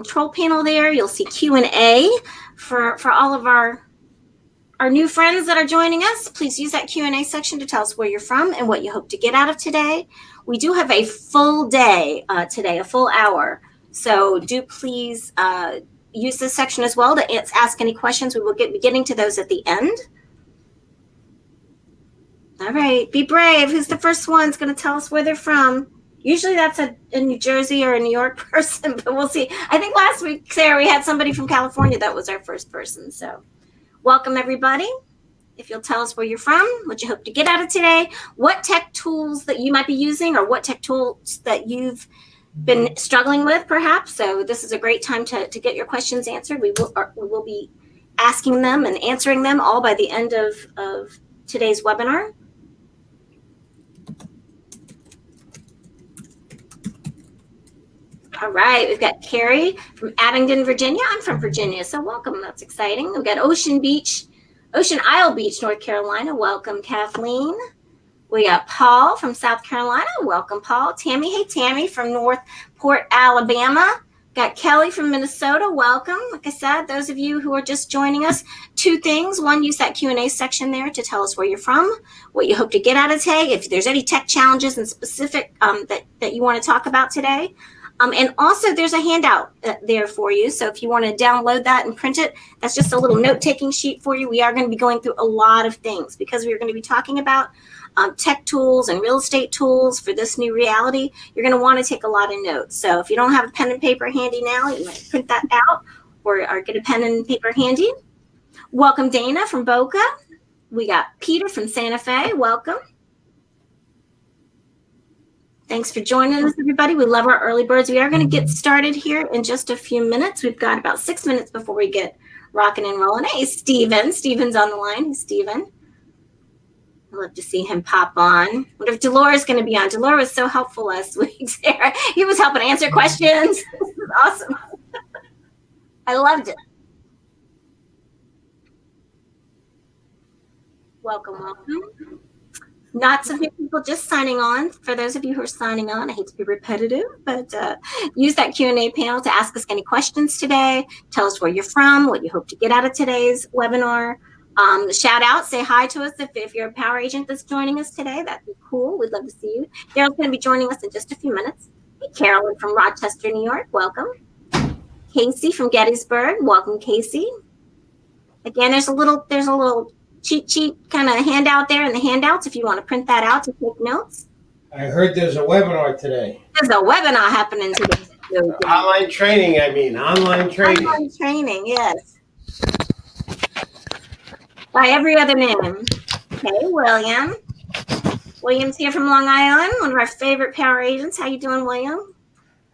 control panel there. You'll see Q&A for all of our new friends that are joining us. Please use that Q&A section to tell us where you're from and what you hope to get out of today. We do have a full day today, a full hour. So do please use this section as well to ask any questions. We will be getting to those at the end. All right, be brave. Who's the first one? Is going to tell us where they're from? Usually that's a New Jersey or a New York person, but we'll see. I think last week, Sarah, we had somebody from California that was our first person. So welcome, everybody. If you'll tell us where you're from, what you hope to get out of today, what tech tools that you might be using, or what tech tools that you've been struggling with, perhaps. So this is a great time to get your questions answered. We will be asking them and answering them all by the end of today's webinar. All right, we've got Carrie from Abingdon, Virginia. I'm from Virginia, so welcome. That's exciting. We've got Ocean Isle Beach, North Carolina. Welcome, Kathleen. We got Paul from South Carolina. Welcome, Paul. Tammy, hey, Tammy from Northport, Alabama. Got Kelly from Minnesota. Welcome. Like I said, those of you who are just joining us, two things. One, use that Q&A section there to tell us where you're from, what you hope to get out of today, if there's any tech challenges and specific that you want to talk about today. And also there's a handout there for you. So if you want to download that and print it, that's just a little note-taking sheet for you. We are going to be going through a lot of things because we're going to be talking about tech tools and real estate tools for this new reality. You're going to want to take a lot of notes. So if you don't have a pen and paper handy now, you might print that out or get a pen and paper handy. Welcome, Dana from Boca. We got Peter from Santa Fe. Welcome. Thanks for joining us, everybody. We love our early birds. We are going to get started here in just a few minutes. We've got about 6 minutes before we get rocking and rolling. Hey, Steven. Steven's on the line. Hey, Steven. I'd love to see him pop on. I wonder if Delora is going to be on. Delora was so helpful last week, Sarah. He was helping answer questions. This was awesome. I loved it. Welcome, welcome. Lots of new people just signing on. For those of you who are signing on, I hate to be repetitive, but use that Q&A panel to ask us any questions today. Tell us where you're from, what you hope to get out of today's webinar. Shout out, say hi to us if you're a power agent that's joining us today. That'd be cool. We'd love to see you. Darryl's going to be joining us in just a few minutes. Hey, Carolyn from Rochester, New York. Welcome. Casey from Gettysburg. Welcome, Casey. Again, there's a little cheat sheet kind of handout there in the handouts if you want to print that out to take notes. I heard there's a webinar today. There's a webinar happening today. Online training, online training. Online training, yes. By every other name. Okay, William. William's here from Long Island, one of our favorite power agents. How you doing, William?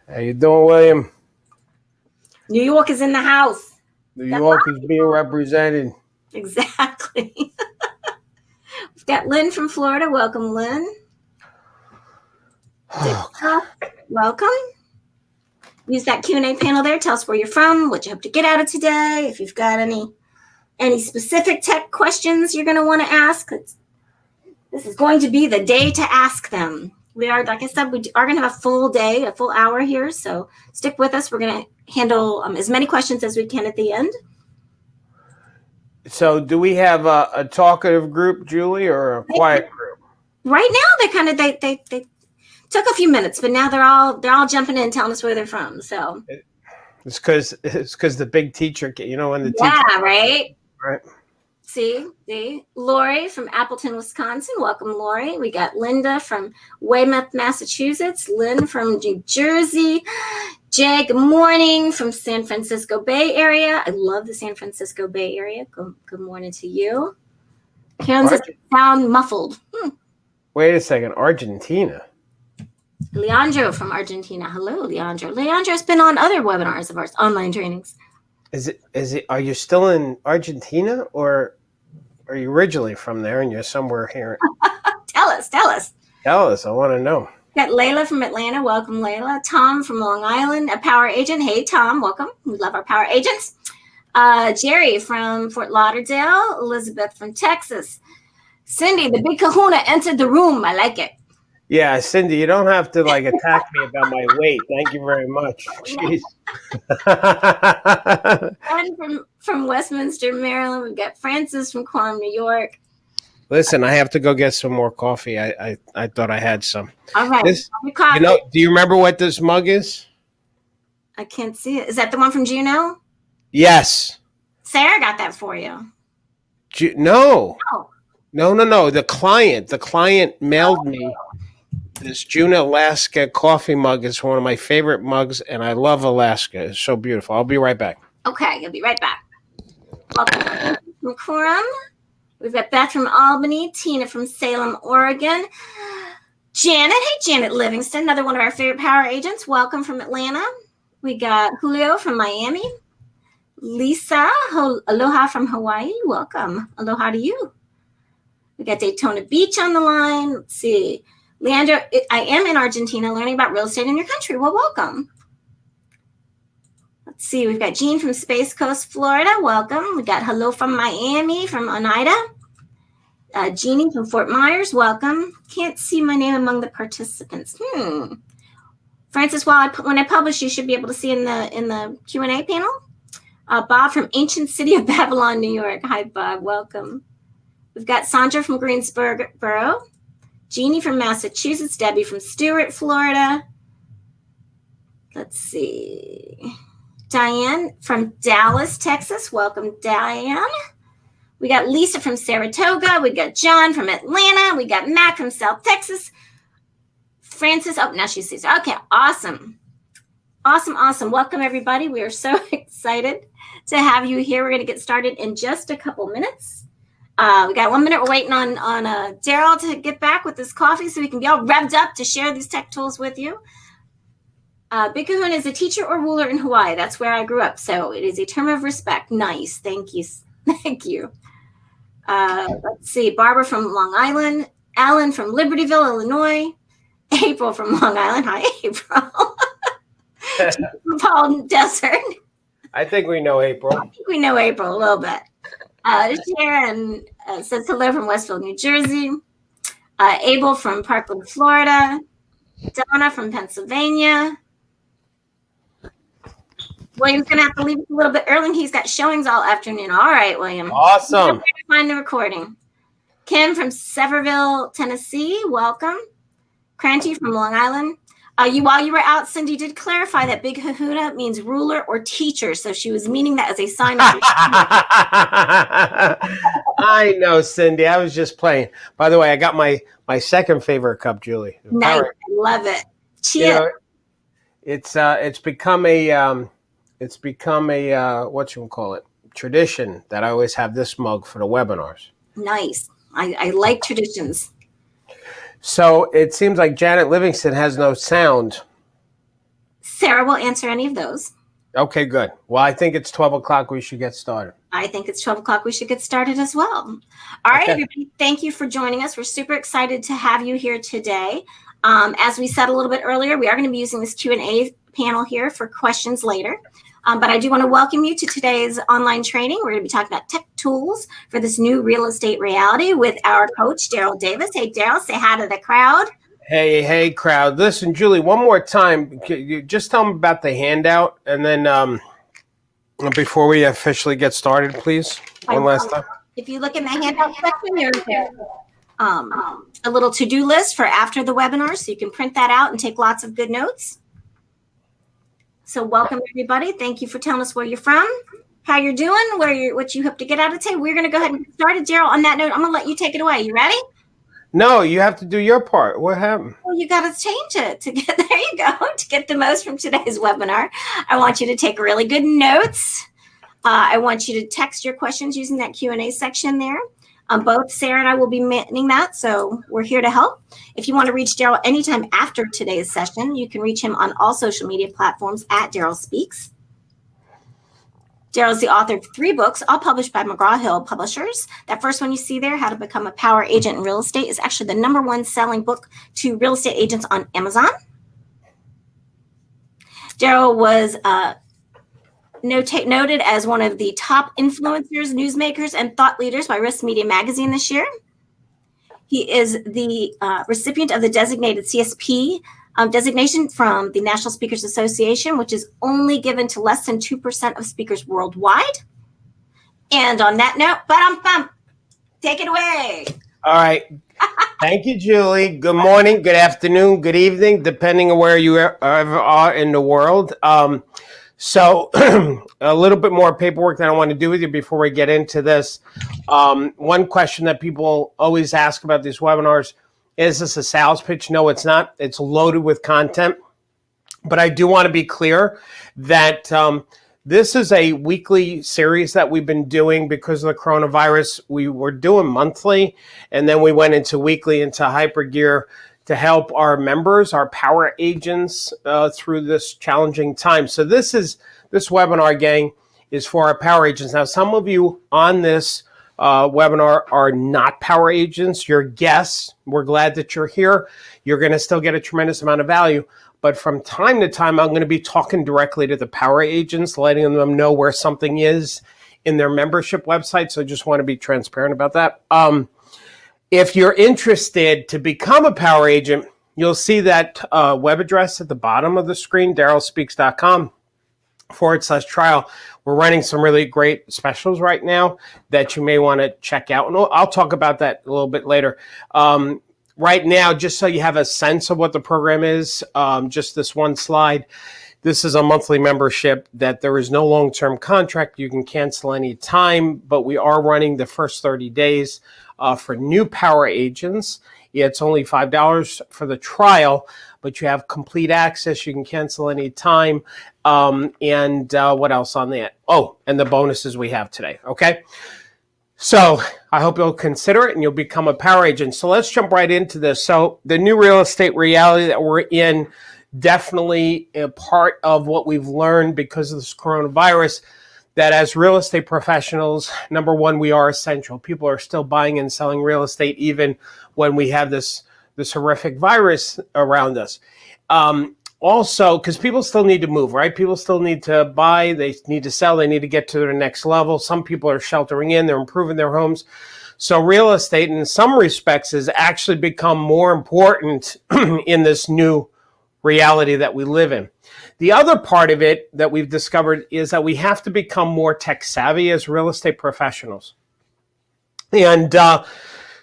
How you doing, William? New York is in the house. New York is being represented. Exactly. We've got Lynn from Florida. Welcome, Lynn. Welcome. Use that Q&A panel there. Tell us where you're from, what you hope to get out of today. If you've got any specific tech questions you're going to want to ask, this is going to be the day to ask them. We are, like I said, we are going to have a full day, a full hour here. So stick with us. We're going to handle as many questions as we can at the end. So do we have a talkative group, Julie, or a quiet group? Right now, they took a few minutes, but now they're all jumping in, telling us where they're from. So it's because the big teacher, when the teacher. Yeah, right. Right. See, Lori from Appleton, Wisconsin. Welcome, Lori. We got Linda from Weymouth, Massachusetts. Lynn from New Jersey. Jay, good morning from San Francisco Bay Area. I love the San Francisco Bay Area. Good morning to you. Karen says you sound muffled. Wait a second, Argentina. Leandro from Argentina. Hello, Leandro. Leandro's been on other webinars of ours, online trainings. Is it? Are you still in Argentina, or are you originally from there and you're somewhere here? Tell us. Tell us. I want to know. Got Layla from Atlanta. Welcome, Layla. Tom from Long Island, a power agent. Hey, Tom. Welcome. We love our power agents. Jerry from Fort Lauderdale. Elizabeth from Texas. Cindy, the big kahuna entered the room. I like it. Yeah, Cindy, you don't have to like attack me about my weight. Thank you very much. Jeez. And from Westminster, Maryland, we've got Francis from Quorum, New York. Listen, I have to go get some more coffee. I thought I had some. All right. This, do you remember what this mug is? I can't see it. Is that the one from Juno? Yes. Sarah got that for you. No. Oh. No. The client mailed me this June Alaska coffee mug. It's one of my favorite mugs, and I love Alaska. It's so beautiful. I'll be right back. Okay, you'll be right back. Welcome from Quorum. We've got Beth from Albany, Tina from Salem, Oregon. Janet, hey, Janet Livingston, another one of our favorite power agents. Welcome from Atlanta. We got Julio from Miami. Lisa, aloha from Hawaii. Welcome. Aloha to you. We got Daytona Beach on the line. Let's see. Leandro, I am in Argentina learning about real estate in your country. Well, welcome. Let's see. We've got Jean from Space Coast, Florida. Welcome. We got hello from Miami, from Oneida. Jeannie from Fort Myers. Welcome. Can't see my name among the participants. Francis, when I publish, you should be able to see in the Q&A panel. Bob from Ancient City of Babylon, New York. Hi, Bob. Welcome. We've got Sandra from Greensboro. Jeannie from Massachusetts. Debbie from Stewart, Florida. Let's see. Diane from Dallas, Texas. Welcome, Diane. We got Lisa from Saratoga. We got John from Atlanta. We got Matt from South Texas. Francis. Oh, now she sees. Okay, awesome. Awesome. Welcome, everybody. We are so excited to have you here. We're going to get started in just a couple minutes. We got 1 minute. We're waiting on Darryl to get back with his coffee so we can be all revved up to share these tech tools with you. Big Kahuna is a teacher or ruler in Hawaii. That's where I grew up. So it is a term of respect. Nice. Thank you. Thank you. Let's see. Barbara from Long Island. Alan from Libertyville, Illinois. April from Long Island. Hi, April. Paul Desert. I think we know April. I think we know April a little bit. Sharon says hello from Westville, New Jersey. Abel from Parkland, Florida. Donna from Pennsylvania. William's going to have to leave a little bit early. He's got showings all afternoon. All right, William. Awesome. Find the recording. Kim from Sevierville, Tennessee. Welcome. Cranty from Long Island. While you were out, Cindy did clarify that Big Kahuna means ruler or teacher. So she was meaning that as a sign of I know, Cindy. I was just playing. By the way, I got my second favorite cup, Julie. Nice. I love it. Cheers. It's become a tradition that I always have this mug for the webinars. Nice. I like traditions. So it seems like Janet Livingston has no sound. Sarah will answer any of those. Okay, good. Well, I think it's 12 o'clock. We should get started. I think it's 12 o'clock. We should get started as well. All right, everybody. Thank you for joining us. We're super excited to have you here today. As we said a little bit earlier, we are going to be using this Q&A panel here for questions later. But I do want to welcome you to today's online training. We're going to be talking about tech tools for this new real estate reality with our coach, Darryl Davis. Hey, Darryl, say hi to the crowd. Hey, crowd. Listen, Julie, one more time. You just tell them about the handout, and then before we officially get started, please, one last time. If you look in the handout section, there's a little to-do list for after the webinar, so you can print that out and take lots of good notes. So welcome, everybody. Thank you for telling us where you're from, how you're doing, what you hope to get out of today. We're going to go ahead and get started. Darryl, on that note, I'm going to let you take it away. You ready? No, you have to do your part. What happened? Well, you got to change it to get, there you go, to get the most from today's webinar. I want you to take really good notes. I want you to text your questions using that Q&A section there. Both Sarah and I will be manning that, so we're here to help. If you want to reach Darryl anytime after today's session, you can reach him on all social media platforms at Darryl Speaks. Darryl is the author of 3 books, all published by McGraw-Hill Publishers. That first one you see there, How to Become a Power Agent in Real Estate, is actually the #1 selling book to real estate agents on Amazon. Darryl was noted as one of the top influencers, newsmakers, and thought leaders by Risk Media Magazine this year. He is the recipient of the designated CSP designation from the National Speakers Association, which is only given to less than 2% of speakers worldwide. And on that note, take it away. All right. Thank you, Julie. Good morning, good afternoon, good evening, depending on where you are in the world. So a little bit more paperwork that I want to do with you before we get into this. One question that people always ask about these webinars, is this a sales pitch? No, it's not. It's loaded with content. But I do want to be clear that this is a weekly series that we've been doing because of the coronavirus. We were doing monthly, and then we went into weekly, into hyper gear to help our members, our power agents through this challenging time. So this webinar, gang, is for our power agents. Now, some of you on this webinar are not power agents. You're guests. We're glad that you're here. You're going to still get a tremendous amount of value. But from time to time, I'm going to be talking directly to the power agents, letting them know where something is in their membership website. So I just want to be transparent about that. If you're interested to become a power agent, you'll see that web address at the bottom of the screen, darrylspeaks.com/trial. We're running some really great specials right now that you may want to check out. And I'll talk about that a little bit later. Right now, just so you have a sense of what the program is, just this one slide. This is a monthly membership that there is no long-term contract. You can cancel any time, but we are running the first 30 days for new power agents. It's only $5 for the trial, but you have complete access. You can cancel any time. And what else on that? Oh, and the bonuses we have today. Okay. So I hope you'll consider it and you'll become a power agent. So let's jump right into this. So the new real estate reality that we're in, definitely a part of what we've learned because of this coronavirus, that as real estate professionals, number one, we are essential. People are still buying and selling real estate even when we have this horrific virus around us. Also, because people still need to move, right? People still need to buy, they need to sell, they need to get to their next level. Some people are sheltering in, they're improving their homes. So real estate in some respects has actually become more important in this new reality that we live in. The other part of it that we've discovered is that we have to become more tech savvy as real estate professionals. And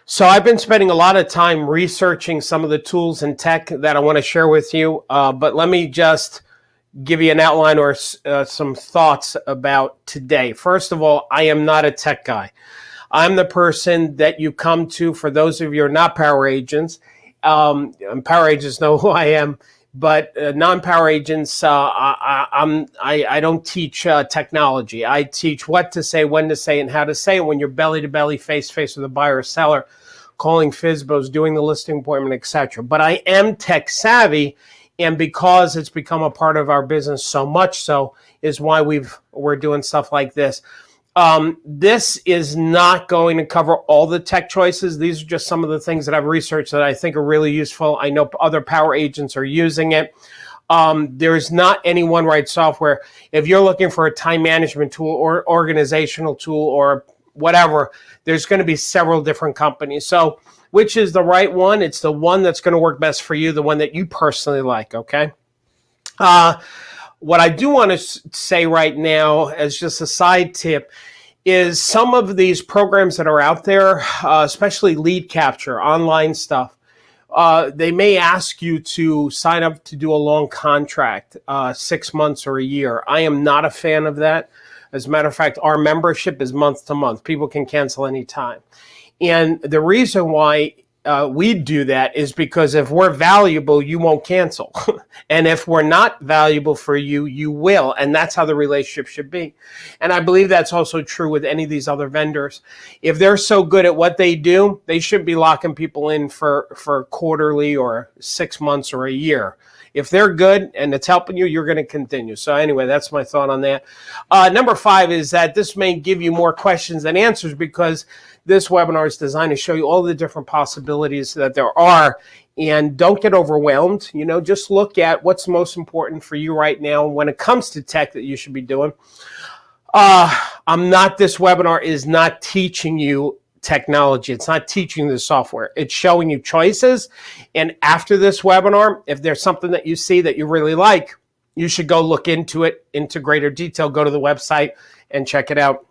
so I've been spending a lot of time researching some of the tools and tech that I want to share with you. But let me just give you an outline or some thoughts about today. First of all, I am not a tech guy. I'm the person that you come to for those of you who are not power agents. Power agents know who I am. But non-power agents, I don't teach technology. I teach what to say, when to say, and how to say it when you're belly-to-belly, face-to-face with a buyer or seller, calling FSBOs, doing the listing appointment, etc. But I am tech-savvy, and because it's become a part of our business so much so is why we're doing stuff like this. This is not going to cover all the tech choices. These are just some of the things that I've researched that I think are really useful. I know other power agents are using it. There's not any one right software. If you're looking for a time management tool or organizational tool or whatever, there's going to be several different companies. So which is the right one? It's the one that's going to work best for you, the one that you personally like, okay? What I do want to say right now as just a side tip is some of these programs that are out there, especially lead capture, online stuff, they may ask you to sign up to do a long contract, 6 months or a year. I am not a fan of that. As a matter of fact, our membership is month to month. People can cancel anytime. And the reason why we do that is because if we're valuable, you won't cancel. And if we're not valuable for you, you will. And that's how the relationship should be. And I believe that's also true with any of these other vendors. If they're so good at what they do, they should be locking people in for quarterly or 6 months or a year. If they're good and it's helping you, you're going to continue. So anyway, that's my thought on that. Number 5 is that this may give you more questions than answers because this webinar is designed to show you all the different possibilities that there are. And don't get overwhelmed. You know, just look at what's most important for you right now when it comes to tech that you should be doing. This webinar is not teaching you technology. It's not teaching the software. It's showing you choices. And after this webinar, if there's something that you see that you really like, you should go look into it into greater detail. Go to the website and check it out.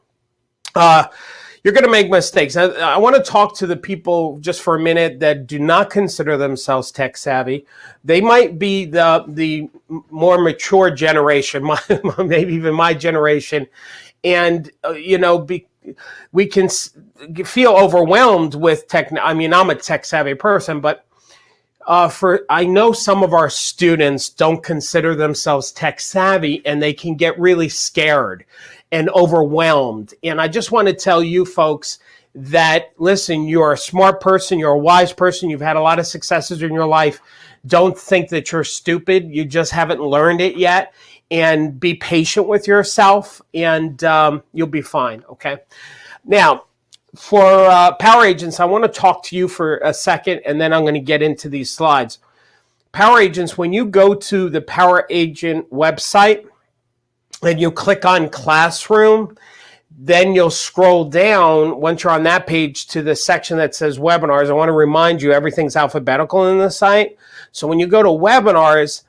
You're going to make mistakes. I want to talk to the people just for a minute that do not consider themselves tech savvy. They might be the more mature generation, maybe even my generation. And, we can feel overwhelmed with tech. I mean, I'm a tech savvy person, but I know some of our students don't consider themselves tech savvy, and they can get really scared and overwhelmed. And I just want to tell you folks that, listen, you're a smart person, you're a wise person, you've had a lot of successes in your life. Don't think that you're stupid. You just haven't learned it yet. And be patient with yourself, and you'll be fine, okay? Now, for Power Agents, I want to talk to you for a second, and then I'm going to get into these slides. Power Agents, when you go to the Power Agent website and you click on Classroom, then you'll scroll down, once you're on that page, to the section that says Webinars. I want to remind you, everything's alphabetical in the site. So when you go to Webinars,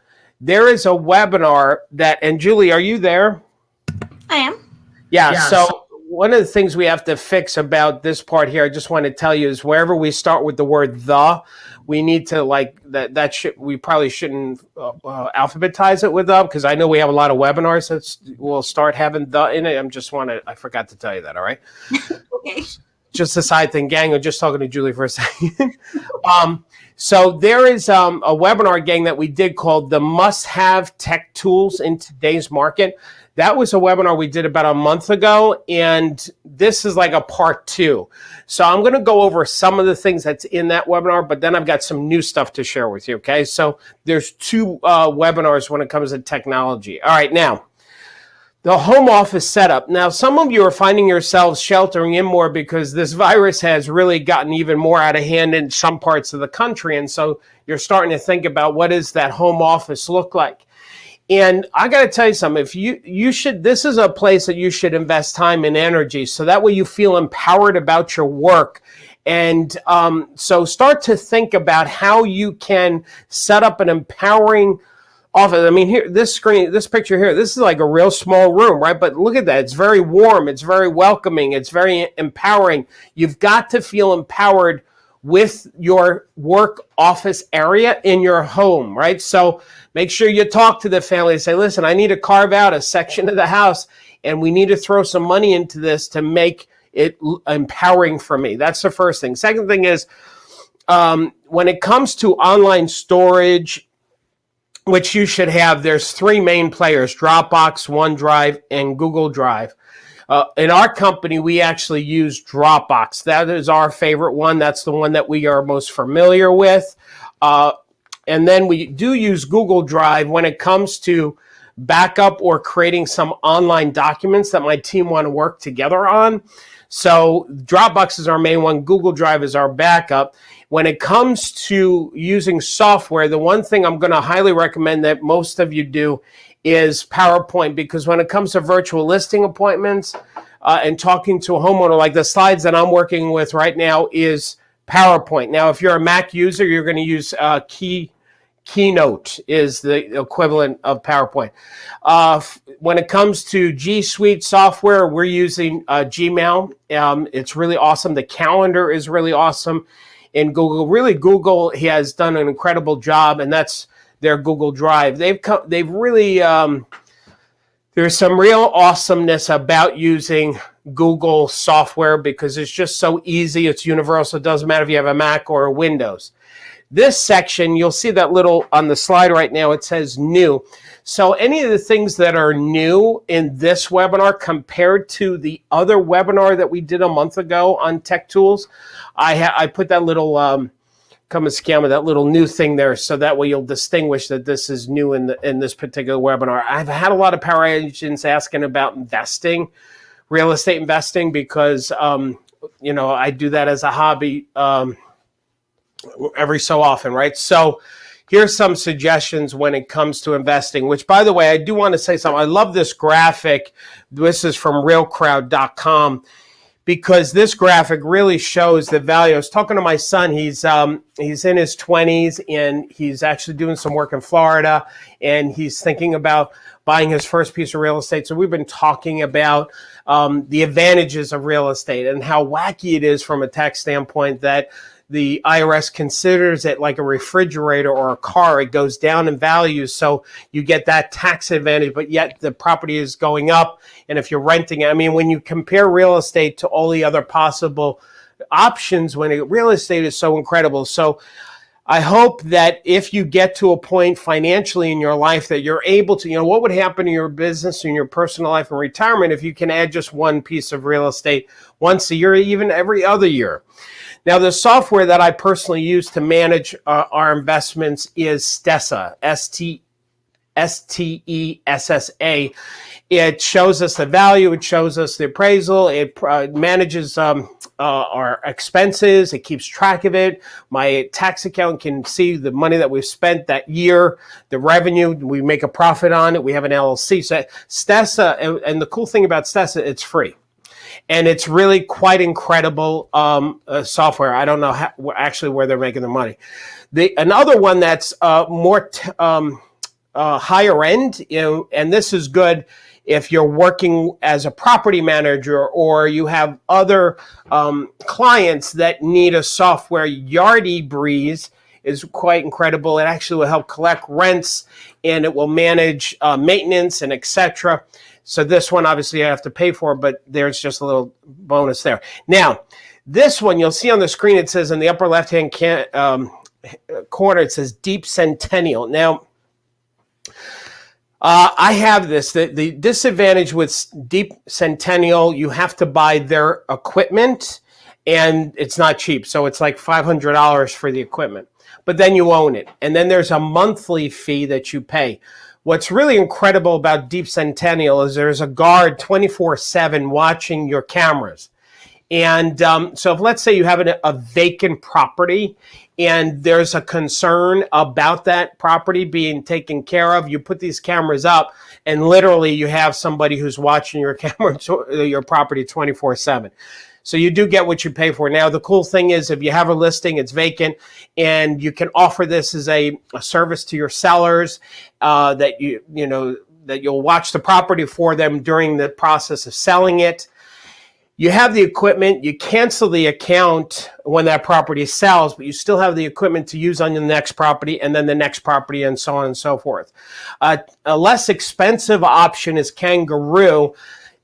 there is a webinar that, and Julie, are you there? I am. Yeah, so one of the things we have to fix about this part here, I just want to tell you, is wherever we start with the word the, we need to we probably shouldn't alphabetize it with the, because I know we have a lot of webinars that will start having the in it. I forgot to tell you that, all right? Okay. Just a side thing, gang. I'm just talking to Julie for a second. So there is a webinar, gang, that we did called The Must-Have Tech Tools in Today's Market. That was a webinar we did about a month ago, and this is like a part 2. So I'm going to go over some of the things that's in that webinar, but then I've got some new stuff to share with you, okay? So there's 2 webinars when it comes to technology. All right, now, the home office setup. Now, some of you are finding yourselves sheltering in more because this virus has really gotten even more out of hand in some parts of the country. And so you're starting to think about, what does that home office look like? And I got to tell you something, this is a place that you should invest time and energy, so that way you feel empowered about your work. And so start to think about how you can set up an empowering office. I mean, here, this picture here, this is like a real small room, right? But look at that. It's very warm. It's very welcoming. It's very empowering. You've got to feel empowered with your work office area in your home, right? So make sure you talk to the family and say, listen, I need to carve out a section of the house, and we need to throw some money into this to make it empowering for me. That's the first thing. Second thing is, when it comes to online storage, which you should have, there's 3 main players: Dropbox, OneDrive, and Google Drive. In our company, we actually use Dropbox. That is our favorite one. That's the one that we are most familiar with. And then we do use Google Drive when it comes to backup or creating some online documents that my team want to work together on. So Dropbox is our main one. Google Drive is our backup. When it comes to using software, the one thing I'm going to highly recommend that most of you do is PowerPoint, because when it comes to virtual listing appointments and talking to a homeowner, like the slides that I'm working with right now is PowerPoint. Now, if you're a Mac user, you're going to use Keynote is the equivalent of PowerPoint. When it comes to G Suite software, we're using Gmail. It's really awesome. The calendar is really awesome in Google. Really, Google has done an incredible job, and that's their Google Drive. They've really, there's some real awesomeness about using Google software because it's just so easy. It's universal. It doesn't matter if you have a Mac or a Windows. This section, you'll see that little on the slide right now, it says new. So any of the things that are new in this webinar compared to the other webinar that we did a month ago on tech tools, I put that little come and scam with that little new thing there, so that way you'll distinguish that this is new in this particular webinar. I've had a lot of power agents asking about investing, real estate investing, because I do that as a hobby every so often, right? So here's some suggestions when it comes to investing, which, by the way, I do want to say something. I love this graphic. This is from realcrowd.com. because this graphic really shows the value. I was talking to my son. He's in his 20s, and he's actually doing some work in Florida, and he's thinking about buying his first piece of real estate. So we've been talking about the advantages of real estate and how wacky it is from a tax standpoint that the IRS considers it like a refrigerator or a car. It goes down in value, so you get that tax advantage, but yet the property is going up. And if you're renting it, I mean, when you compare real estate to all the other possible options, real estate is so incredible. So I hope that if you get to a point financially in your life that you're able to, what would happen to your business and your personal life and retirement if you can add just one piece of real estate once a year, even every other year. Now, the software that I personally use to manage our investments is Stessa, Stessa. It shows us the value. It shows us the appraisal. It manages our expenses. It keeps track of it. My tax account can see the money that we've spent that year, the revenue. We make a profit on it. We have an LLC. So Stessa, and the cool thing about Stessa, it's free. And it's really quite incredible software. I don't know where they're making the money. Another one that's more higher end, and this is good if you're working as a property manager or you have other clients that need a software. Yardy Breeze is quite incredible. It actually will help collect rents, and it will manage maintenance and etc. So this one, obviously, you have to pay for, but there's just a little bonus there. Now, this one, you'll see on the screen, it says in the upper left-hand corner, it says Deep Centennial. Now, I have this. The disadvantage with Deep Centennial, you have to buy their equipment, and it's not cheap. So it's like $500 for the equipment. But then you own it. And then there's a monthly fee that you pay. What's really incredible about Deep Centennial is there's a guard 24/7 watching your cameras. And so if, let's say you have a vacant property and there's a concern about that property being taken care of, you put these cameras up and literally you have somebody who's watching your your property 24/7. So you do get what you pay for. Now, the cool thing is if you have a listing, it's vacant, and you can offer this as a service to your sellers that you'll watch the property for them during the process of selling it. You have the equipment. You cancel the account when that property sells, but you still have the equipment to use on the next property and then the next property and so on and so forth. A less expensive option is Kangaroo.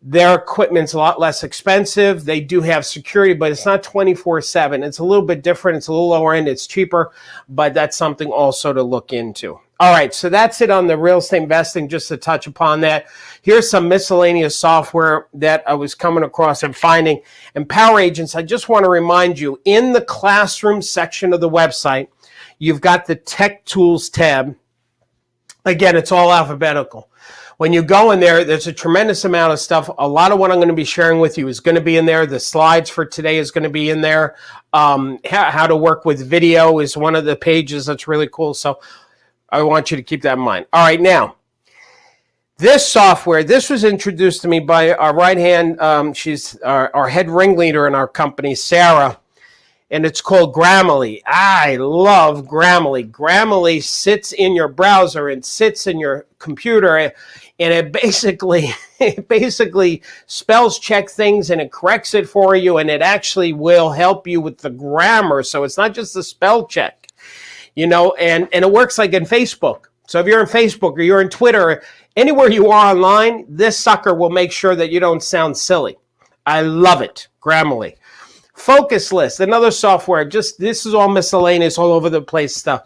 Their equipment's a lot less expensive. They do have security, but it's not 24/7. It's a little bit different. It's a little lower end. It's cheaper, but that's something also to look into. All right, so that's it on the real estate investing, just to touch upon that. Here's some miscellaneous software that I was coming across and finding. And Power Agents, I just want to remind you, in the classroom section of the website, you've got the Tech Tools tab. Again, it's all alphabetical. When you go in there, there's a tremendous amount of stuff. A lot of what I'm going to be sharing with you is going to be in there. The slides for today is going to be in there. How to work with video is one of the pages that's really cool. So I want you to keep that in mind. All right, now, this software, this was introduced to me by our right-hand, she's our head ringleader in our company, Sarah, and it's called Grammarly. I love Grammarly. Grammarly sits in your browser and sits in your computer, and it basically spells check things, and it corrects it for you, and it actually will help you with the grammar. So it's not just the spell check, and it works like in Facebook. So if you're in Facebook or you're in Twitter, or anywhere you are online, this sucker will make sure that you don't sound silly. I love it, Grammarly. Focus List, another software. This is all miscellaneous, all over the place stuff.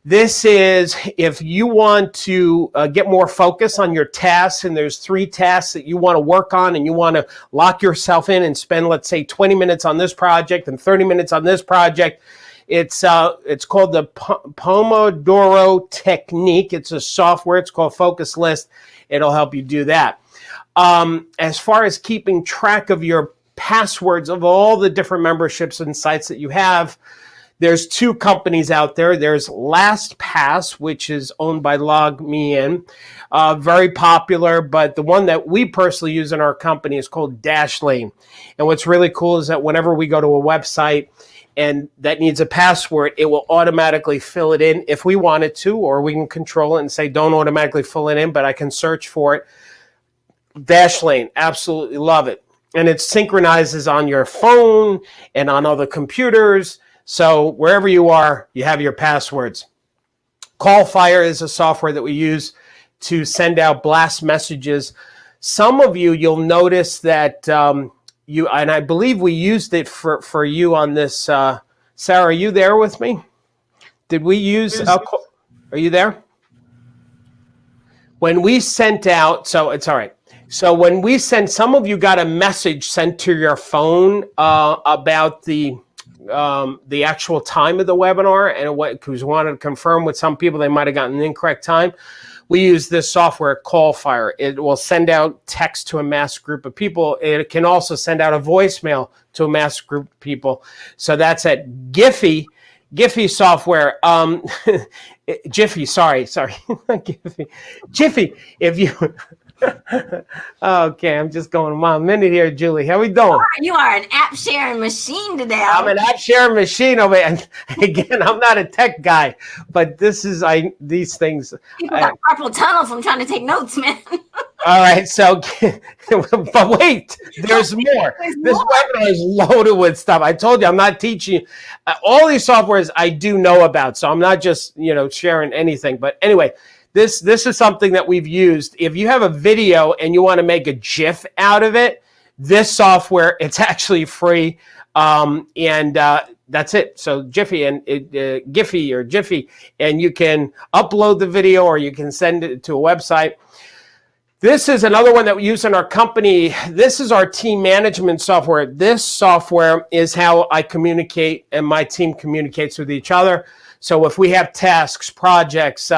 This is if you want to get more focus on your tasks, and there's 3 tasks that you want to work on, and you want to lock yourself in and spend, let's say, 20 minutes on this project and 30 minutes on this project. It's called the Pomodoro Technique. It's a software. It's called Focus List. It'll help you do that. As far as keeping track of your passwords of all the different memberships and sites that you have, There's two companies out there. There's LastPass, which is owned by LogMeIn, very popular, but the one that we personally use in our company is called Dashlane. And what's really cool is that whenever we go to a website and that needs a password, it will automatically fill it in if we want it to, or we can control it and say, don't automatically fill it in, but I can search for it. Dashlane, absolutely love it. And it synchronizes on your phone and on other computers. So wherever you are, you have your passwords. CallFire is a software that we use to send out blast messages. Some of you, you'll notice that and I believe we used it for you on this. Sarah, are you there with me? Did we use, are you there? When we sent out, so it's all right. So when we sent, some of you got a message sent to your phone about the actual time of the webinar, and because we wanted to confirm with some people they might have gotten the incorrect time. We use this software, CallFire. It will send out text to a mass group of people. It can also send out a voicemail to a mass group of people. So that's at Giphy software. Jiffy, sorry, not Giphy. Jiffy, if you... Okay, I'm just going a minute here, Julie. How we doing? You are an app sharing machine today. I'm an app sharing machine over here. Again, I'm not a tech guy, but these things. People got carpal tunnel from trying to take notes, man. All right, so but wait, there's more. This webinar is loaded with stuff. I told you I'm not teaching you. All these softwares I do know about, so I'm not just sharing anything. But anyway. This is something that we've used. If you have a video and you want to make a GIF out of it, this software, it's actually free, and that's it. So Giphy or Jiffy, and you can upload the video or you can send it to a website. This is another one that we use in our company. This is our team management software. This software is how I communicate and my team communicates with each other. So if we have tasks, projects,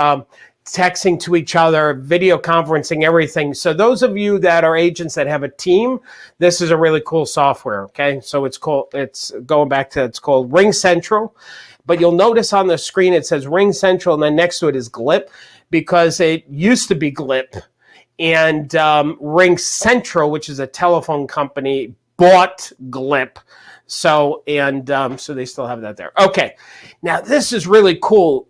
texting to each other, video conferencing, everything. So those of you that are agents that have a team, this is a really cool software, okay? So it's called Ring Central. But you'll notice on the screen it says Ring Central, and then next to it is GLIP, because it used to be GLIP. And Ring Central, which is a telephone company, bought GLIP. So they still have that there. Okay, now this is really cool.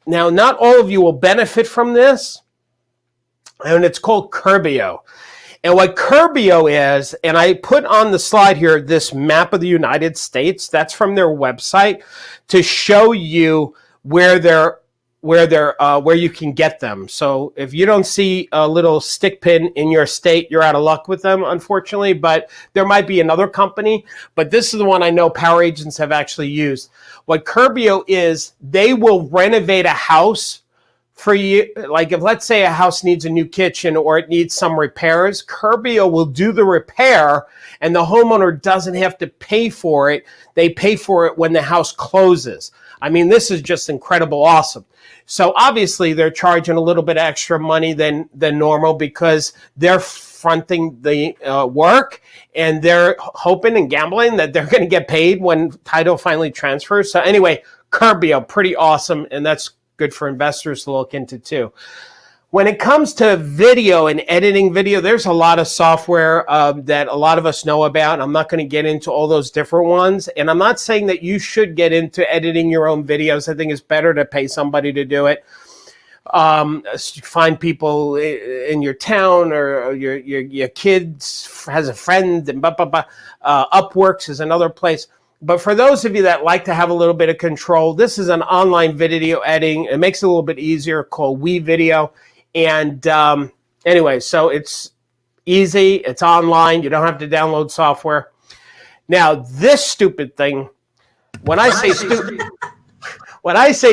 Now, not all of you will benefit from this, and it's called Curbio. And what Curbio is, and I put on the slide here this map of the United States. That's from their website to show you where you can get them. So if you don't see a little stick pin in your state, you're out of luck with them, unfortunately. But there might be another company. But this is the one I know Power Agents have actually used. What Curbio is, they will renovate a house for you. Like if, let's say, a house needs a new kitchen or it needs some repairs, Curbio will do the repair and the homeowner doesn't have to pay for it. They pay for it when the house closes. I mean, this is just incredible, awesome. So obviously they're charging a little bit extra money than normal because they're fronting the work, and they're hoping and gambling that they're going to get paid when title finally transfers. So anyway, Curbio, pretty awesome, and that's good for investors to look into too. When it comes to video and editing video, there's a lot of software that a lot of us know about. I'm not going to get into all those different ones. And I'm not saying that you should get into editing your own videos. I think it's better to pay somebody to do it. Find people in your town, or your kids has a friend, and Upworks is another place. But for those of you that like to have a little bit of control, this is an online video editing. It makes it a little bit easier, called WeVideo. And anyway, so it's easy. It's online. You don't have to download software. Now, this stupid thing, when I say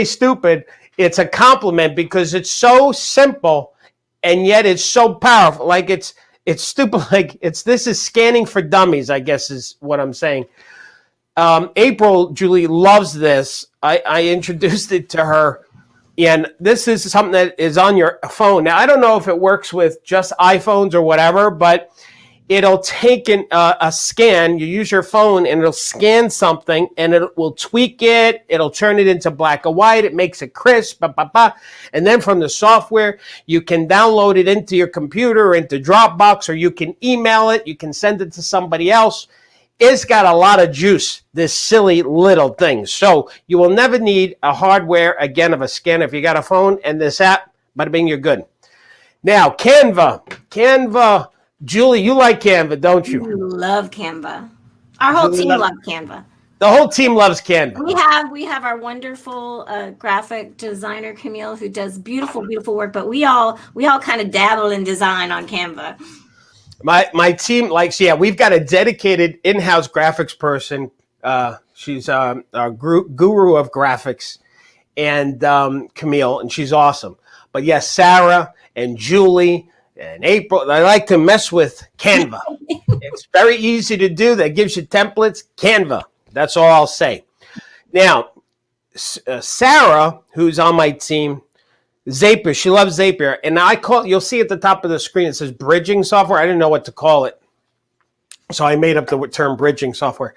stupid, it's a compliment because it's so simple and yet it's so powerful. Like it's stupid. Like this is scanning for dummies, I guess is what I'm saying. April, Julie, loves this. I introduced it to her. And this is something that is on your phone. Now, I don't know if it works with just iPhones or whatever, but it'll take a scan. You use your phone and it'll scan something and it will tweak it. It'll turn it into black and white. It makes it crisp. And then from the software, you can download it into your computer, into Dropbox, or you can email it. You can send it to somebody else. It's got a lot of juice, this silly little thing. So you will never need a hardware, again, of a scanner. If you got a phone and this app, bada bing, you're good. Now, Canva. Julie, you like Canva, don't you? We love Canva. Our whole team loves Canva. The whole team loves Canva. We have our wonderful graphic designer Camille, who does beautiful work. But we all kind of dabble in design on Canva. My team likes, we've got a dedicated in-house graphics person. She's a guru of graphics, and Camille, and she's awesome. But yes, Sarah and Julie and April, I like to mess with Canva. It's very easy to do. That gives you templates. Canva. That's all I'll say. Now, Sarah, who's on my team, Zapier. She loves Zapier. And you'll see at the top of the screen, it says bridging software. I didn't know what to call it. So I made up the term bridging software.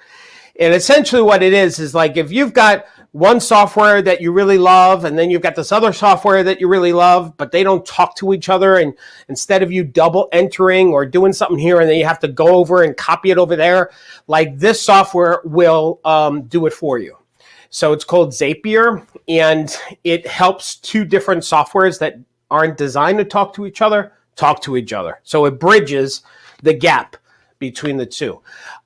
And essentially what it is like if you've got one software that you really love, and then you've got this other software that you really love, but they don't talk to each other. And instead of you double entering or doing something here, and then you have to go over and copy it over there, like this software will do it for you. So it's called Zapier, and it helps two different softwares that aren't designed to talk to each other. So it bridges the gap between the two.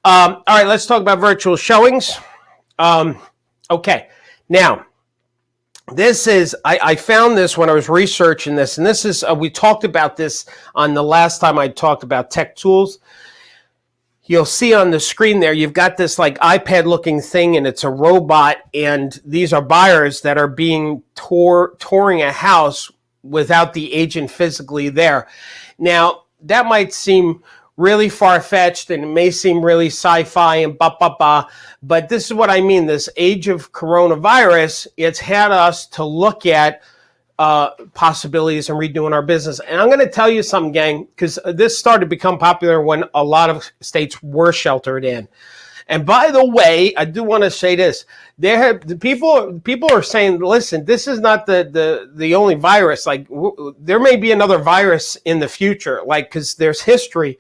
All right, let's talk about virtual showings. Okay, now, this is, I found this when I was researching this, and this is, we talked about this on the last time I talked about tech tools. You'll see on the screen there, you've got this like iPad looking thing, and it's a robot, and these are buyers that are being touring a house without the agent physically there. Now, that might seem really far-fetched, and it may seem really sci-fi and but this is what I mean. This age of coronavirus, it's had us to look at possibilities and redoing our business. And I'm going to tell you something, gang, because this started to become popular when a lot of states were sheltered in. And by the way, I do want to say this. People are saying, listen, this is not the only virus. Like there may be another virus in the future, like because there's history.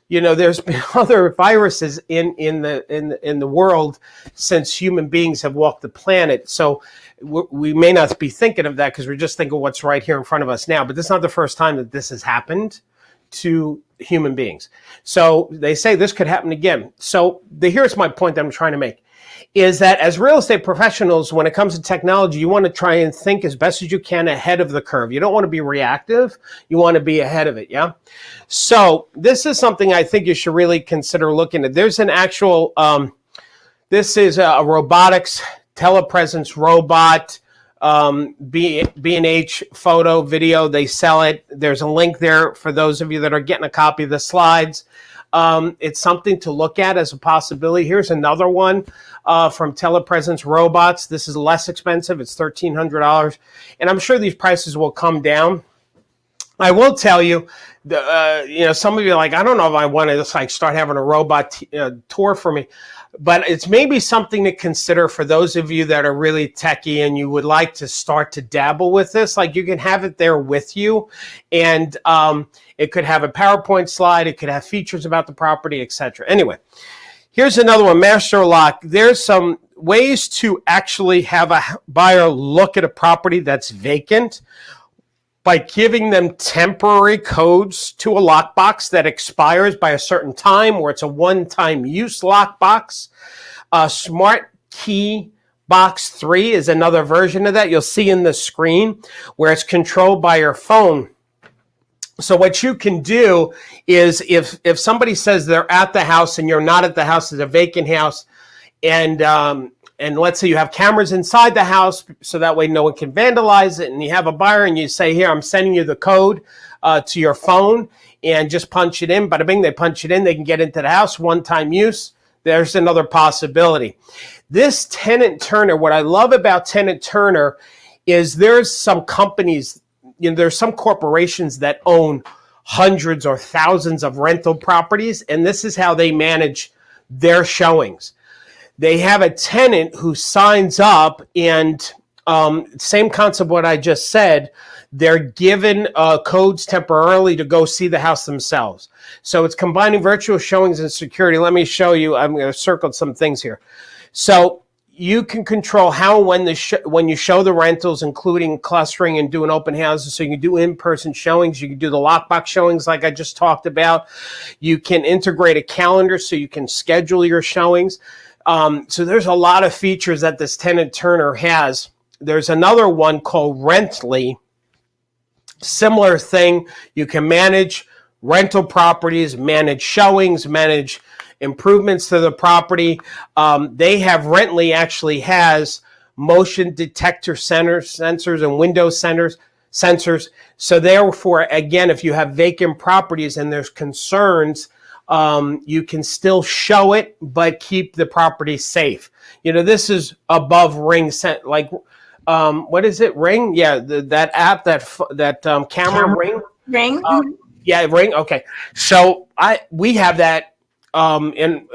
You know, there's been other viruses in the world since human beings have walked the planet. So we may not be thinking of that because we're just thinking what's right here in front of us now. But this is not the first time that this has happened to human beings. So they say this could happen again. So here's my point that I'm trying to make. Is that as real estate professionals, when it comes to technology, you want to try and think as best as you can ahead of the curve. You don't want to be reactive. You want to be ahead of it, yeah? So this is something I think you should really consider looking at. There's an actual, this is a robotics telepresence robot, B&H photo, video. They sell it. There's a link there for those of you that are getting a copy of the slides. It's something to look at as a possibility. Here's another one from Telepresence Robots. This is less expensive. It's $1,300. And I'm sure these prices will come down. I will tell you, some of you are like, I don't know if I want to just like start having a robot tour for me. But it's maybe something to consider for those of you that are really techie and you would like to start to dabble with this. Like you can have it there with you, and it could have a PowerPoint slide. It could have features about the property, etc. Anyway, here's another one, Master Lock. There's some ways to actually have a buyer look at a property that's vacant by giving them temporary codes to a lockbox that expires by a certain time, or it's a one-time use lockbox. Smart Key Box 3 is another version of that. You'll see in the screen where it's controlled by your phone. So what you can do is if somebody says they're at the house and you're not at the house, it's a vacant house, and let's say you have cameras inside the house so that way no one can vandalize it, and you have a buyer and you say, here, I'm sending you the code to your phone and just punch it in. Bada bing, they punch it in, they can get into the house, one-time use. There's another possibility. This Tenant Turner, what I love about Tenant Turner is there's some companies, there's some corporations that own hundreds or thousands of rental properties, and this is how they manage their showings. They have a tenant who signs up, and same concept what I just said. They're given codes temporarily to go see the house themselves. So it's combining virtual showings and security. Let me show you. I'm going to circle some things here. So you can control how and when you show the rentals, including clustering and doing open houses. So you can do in-person showings. You can do the lockbox showings like I just talked about. You can integrate a calendar so you can schedule your showings. So there's a lot of features that this tenant Turner has. There's another one called Rently. Similar thing. You can manage rental properties, manage showings, manage improvements to the property. They have Rently actually has motion detector sensors and window sensors. So therefore, again, if you have vacant properties and there's concerns, you can still show it, but keep the property safe. This is above Ring, like, what is it? Ring? Yeah, that app, that camera Ring. Ring. Yeah, Ring. Okay, so we have that in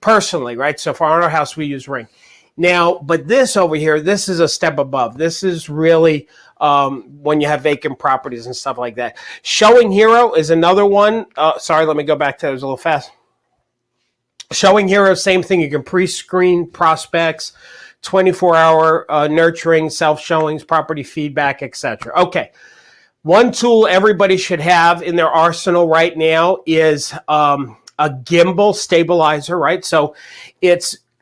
personally, right? So for our house, we use Ring. Now, but this over here, this is a step above. This is really when you have vacant properties and stuff like that. Showing Hero is another one. Sorry, let me go back to that. It was a little fast. Showing Hero, same thing. You can pre-screen prospects, 24-hour nurturing, self-showings, property feedback, etc. Okay. One tool everybody should have in their arsenal right now is a gimbal stabilizer, right? So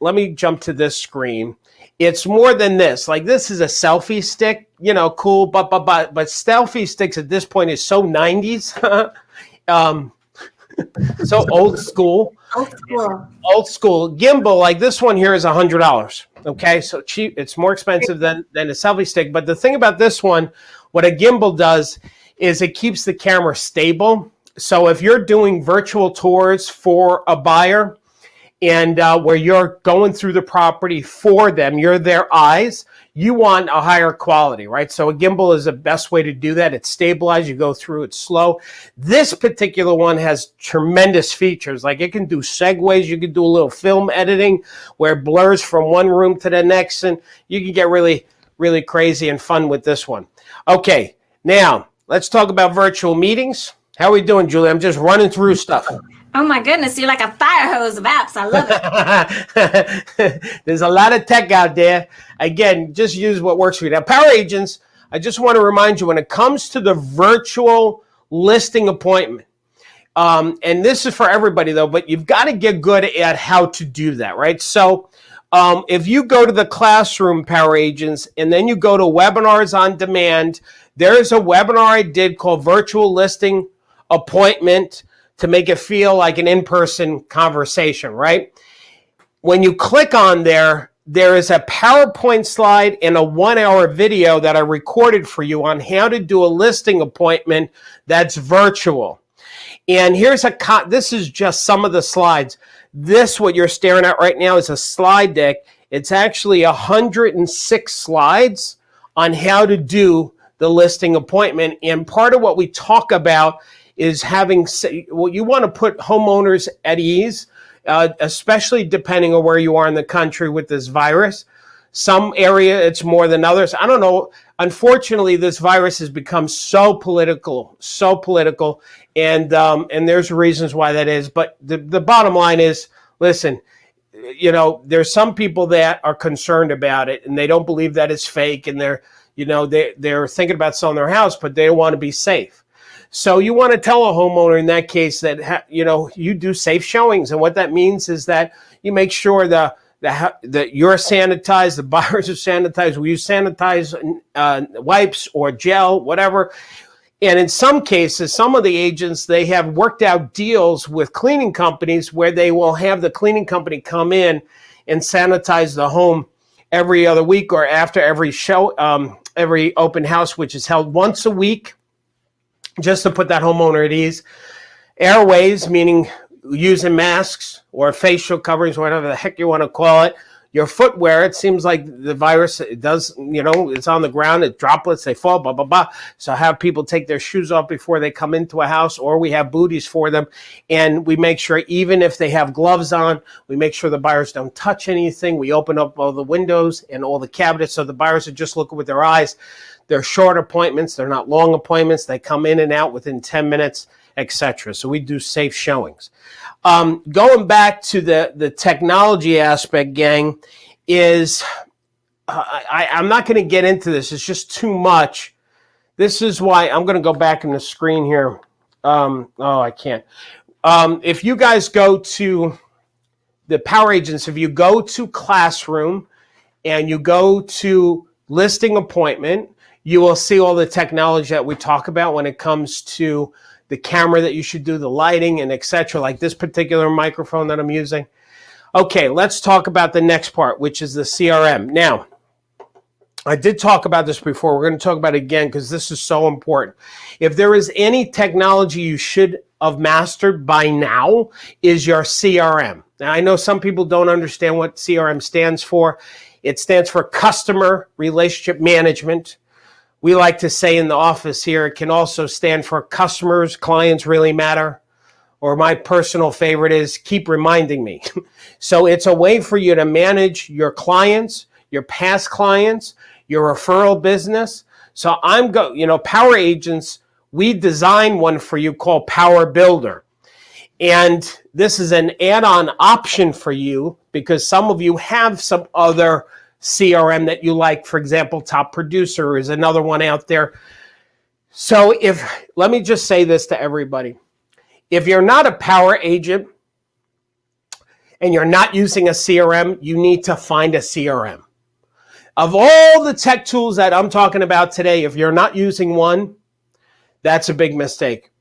let me jump to this screen. It's more than this. Like, this is a selfie stick, cool, but selfie sticks at this point is so 90s. So old school. Old school. Gimbal, like this one here, is $100. Okay, so cheap. It's more expensive than a selfie stick. But the thing about this one, what a gimbal does is it keeps the camera stable. So if you're doing virtual tours for a buyer and where you're going through the property for them, you're their eyes, you want a higher quality, right? So a gimbal is the best way to do that. It's stabilized. You go through it slow. This particular one has tremendous features. Like, it can do segues. You can do a little film editing where it blurs from one room to the next, and you can get really, really crazy and fun with this one. Okay, now let's talk about virtual meetings. How are we doing, Julie? I'm just running through stuff. Oh my goodness, you're like a fire hose of apps. I love it. There's a lot of tech out there. Again, just use what works for you. Now, Power Agents, I just want to remind you, when it comes to the virtual listing appointment, and this is for everybody though, but you've got to get good at how to do that, right? So if you go to the classroom, Power Agents, and then you go to Webinars on Demand, there's a webinar I did called Virtual Listing Appointment, to make it feel like an in-person conversation, right? When you click on there is a PowerPoint slide and a 1-hour video that I recorded for you on how to do a listing appointment that's virtual. And this is just some of the slides. What you're staring at right now is a slide deck. It's actually 106 slides on how to do the listing appointment. And part of what we talk about is you want to put homeowners at ease, especially depending on where you are in the country with this virus. Some area it's more than others. I don't know. Unfortunately, this virus has become so political, and there's reasons why that is. But the bottom line is, listen, there's some people that are concerned about it and they don't believe that it's fake, and they're thinking about selling their house, but they don't want to be safe. So you want to tell a homeowner in that case that, you do safe showings. And what that means is that you make sure that you're sanitized, the buyers are sanitized. We use sanitized wipes or gel, whatever. And in some cases, some of the agents, they have worked out deals with cleaning companies where they will have the cleaning company come in and sanitize the home every other week or after every show, every open house, which is held once a week, just to put that homeowner at ease. Airways, meaning using masks or facial coverings, whatever the heck you want to call it, your footwear, it seems like the virus, it does, it's on the ground, it droplets, they fall, blah, blah, blah. So have people take their shoes off before they come into a house, or we have booties for them. And we make sure, even if they have gloves on, we make sure the buyers don't touch anything. We open up all the windows and all the cabinets so the buyers are just looking with their eyes. They're short appointments. They're not long appointments. They come in and out within 10 minutes, etc. So we do safe showings. Going back to the technology aspect, gang, is I'm not going to get into this. It's just too much. This is why I'm going to go back in the screen here. I can't. If you guys go to the Power Agents, if you go to Classroom and you go to Listing Appointment, you will see all the technology that we talk about when it comes to the camera that you should do, the lighting, and etc., like this particular microphone that I'm using. Okay, let's talk about the next part, which is the CRM. Now, I did talk about this before. We're going to talk about it again because this is so important. If there is any technology you should have mastered by now, is your CRM. Now, I know some people don't understand what CRM stands for. It stands for Customer Relationship Management. We like to say in the office here, it can also stand for customers, clients really matter. Or my personal favorite is keep reminding me. So it's a way for you to manage your clients, your past clients, your referral business. So Power Agents, we designed one for you called Power Builder. And this is an add-on option for you because some of you have some other CRM that you like. For example, Top Producer is another one out there. So let me just say this to everybody. If you're not a Power Agent and you're not using a CRM, you need to find a CRM. Of all the tech tools that I'm talking about today, if you're not using one, that's a big mistake.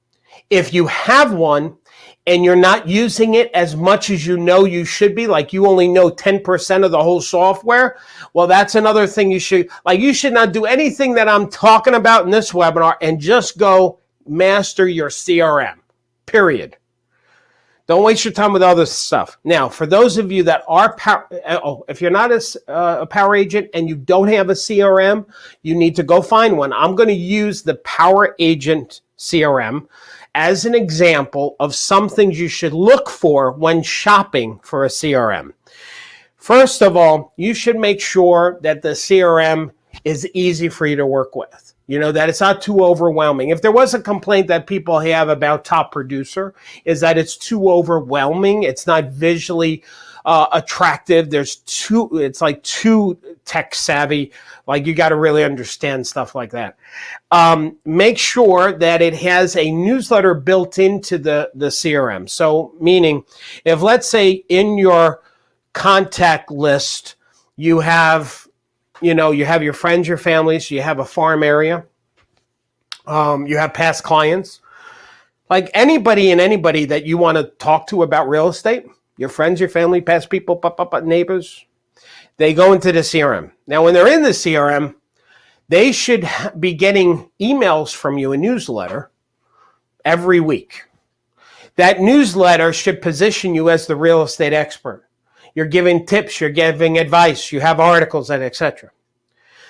If you have one and you're not using it as much as you know you should be, like you only know 10% of the whole software, well, that's another thing you should not do anything that I'm talking about in this webinar and just go master your CRM, period. Don't waste your time with other stuff. Now, for those of you that are if you're not a Power Agent and you don't have a CRM, you need to go find one. I'm going to use the Power Agent CRM as an example of some things you should look for when shopping for a CRM. First of all, you should make sure that the CRM is easy for you to work with. That it's not too overwhelming. If there was a complaint that people have about Top Producer, is that it's too overwhelming. It's not visually attractive. It's like too tech savvy. Like you got to really understand stuff like that. Make sure that it has a newsletter built into the CRM. So meaning if let's say in your contact list, you have your friends, your families, you have a farm area, you have past clients, like anybody that you want to talk to about real estate, your friends, your family, past people, neighbors, they go into the CRM. Now, when they're in the CRM, they should be getting emails from you, a newsletter, every week. That newsletter should position you as the real estate expert. You're giving tips, you're giving advice, you have articles, and etc.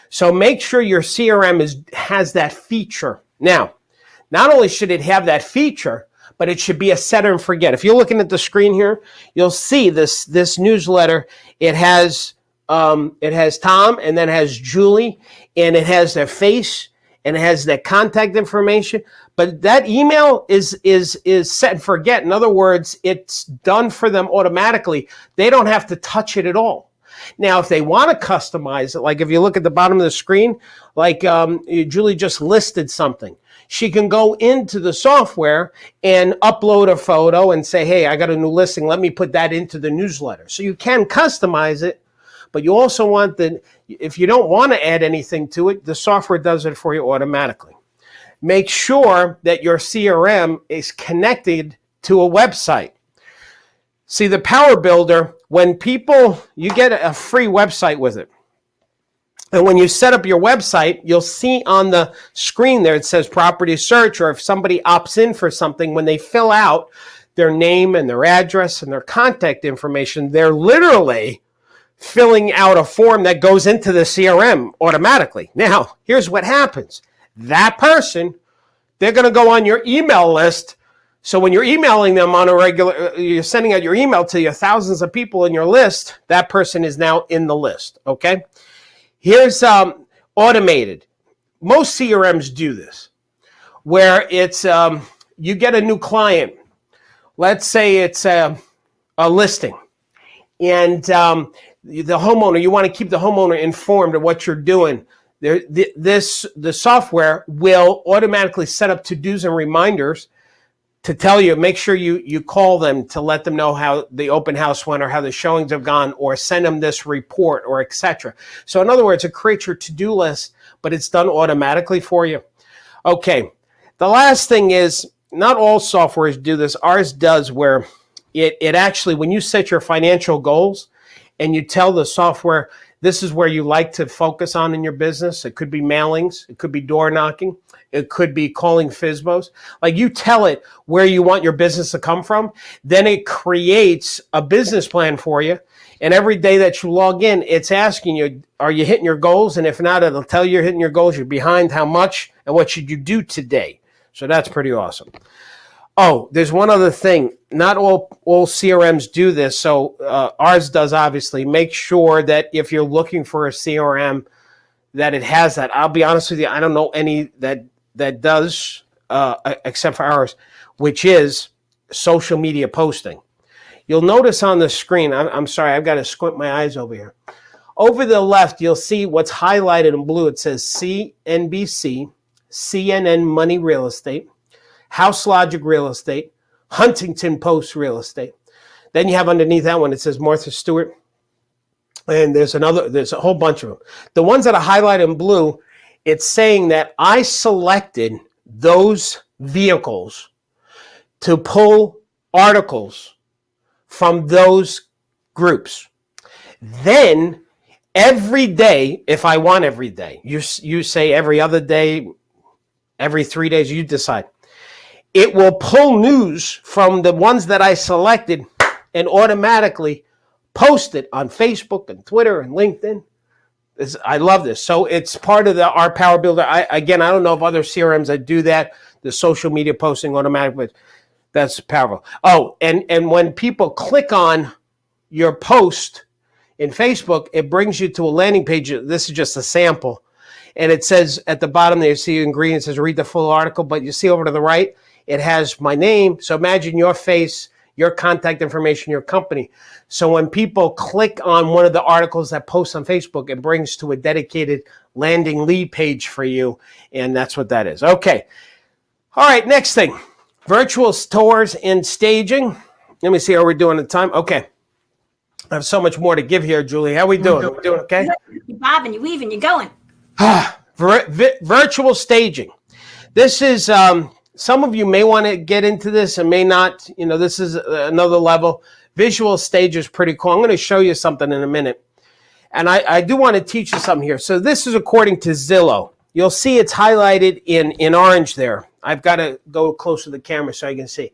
So make sure your CRM has that feature. Now, not only should it have that feature, but it should be a set and forget. If you're looking at the screen here, you'll see this newsletter. It has Tom, and then it has Julie, and it has their face, and it has their contact information. But that email is set and forget. In other words, it's done for them automatically. They don't have to touch it at all. Now, if they want to customize it, like if you look at the bottom of the screen, like Julie just listed something, she can go into the software and upload a photo and say, hey, I got a new listing. Let me put that into the newsletter. So you can customize it, but you also want if you don't want to add anything to it, the software does it for you automatically. Make sure that your CRM is connected to a website. See, the Power Builder, you get a free website with it. And when you set up your website, you'll see on the screen there, it says property search, or if somebody opts in for something, when they fill out their name and their address and their contact information, they're literally filling out a form that goes into the CRM automatically. Now, here's what happens. That person, they're going to go on your email list. So when you're emailing them on a regular, you're sending out your email to your thousands of people in your list, that person is now in the list, okay? Here's automated. Most CRMs do this, where it's you get a new client. Let's say it's a listing, and the homeowner, you want to keep the homeowner informed of what you're doing. The software will automatically set up to-dos and reminders to tell you, make sure you call them to let them know how the open house went or how the showings have gone, or send them this report, or etc. So in other words, it creates your to-do list, but it's done automatically for you. Okay, the last thing is, not all softwares do this. Ours does, where it actually, when you set your financial goals and you tell the software, this is where you like to focus on in your business. It could be mailings. It could be door knocking. It could be calling FSBOs. Like, you tell it where you want your business to come from. Then it creates a business plan for you. And every day that you log in, it's asking you, are you hitting your goals? And if not, it'll tell you you're hitting your goals. You're behind, how much, and what should you do today? So that's pretty awesome. Oh, there's one other thing. Not all CRMs do this. So ours does, obviously. Make sure that if you're looking for a CRM, that it has that. I'll be honest with you, I don't know any that does, except for ours, which is social media posting. You'll notice on the screen, I'm sorry, I've got to squint my eyes over here. Over the left, you'll see what's highlighted in blue. It says CNBC, CNN Money Real Estate, House Logic Real Estate, Huntington Post Real Estate. Then you have underneath that one, it says Martha Stewart. And there's a whole bunch of them. The ones that are highlighted in blue, it's saying that I selected those vehicles to pull articles from those groups. Then every day, if I want every day, you say every other day, every 3 days, you decide. It will pull news from the ones that I selected and automatically post it on Facebook and Twitter and LinkedIn. I love this. So it's part of our Power Builder. I don't know of other CRMs that do that, the social media posting automatically. That's powerful. Oh, and when people click on your post in Facebook, it brings you to a landing page. This is just a sample. And it says at the bottom there, you see ingredients, it says read the full article, but you see over to the right, it has my name. So imagine your face, your contact information, your company. So when people click on one of the articles that posts on Facebook, it brings to a dedicated landing lead page for you. And that's what that is. Okay. All right. Next thing, virtual tours and staging. Let me see how we're doing the time. Okay. I have so much more to give here, Julie. How we doing? Are we doing okay? You're bobbing, you're weaving, you're going. Virtual staging. This is, some of you may want to get into this and may not. This is another level. Visual stage is pretty cool. I'm going to show you something in a minute. And I do want to teach you something here. So this is according to Zillow. You'll see it's highlighted in orange there. I've got to go close to the camera so I can see.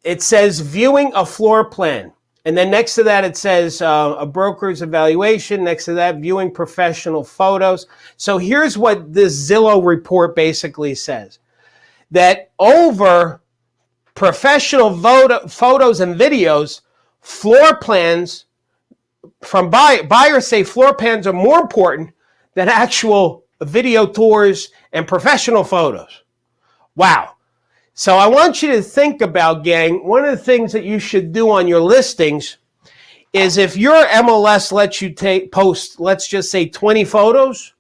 It says viewing a floor plan. And then next to that, it says a broker's evaluation. Next to that, viewing professional photos. So here's what this Zillow report basically says. That over professional photos and videos, floor plans from buyers say floor plans are more important than actual video tours and professional photos. Wow. So I want you to think about, gang, one of the things that you should do on your listings is if your MLS lets you post, let's just say 20 photos,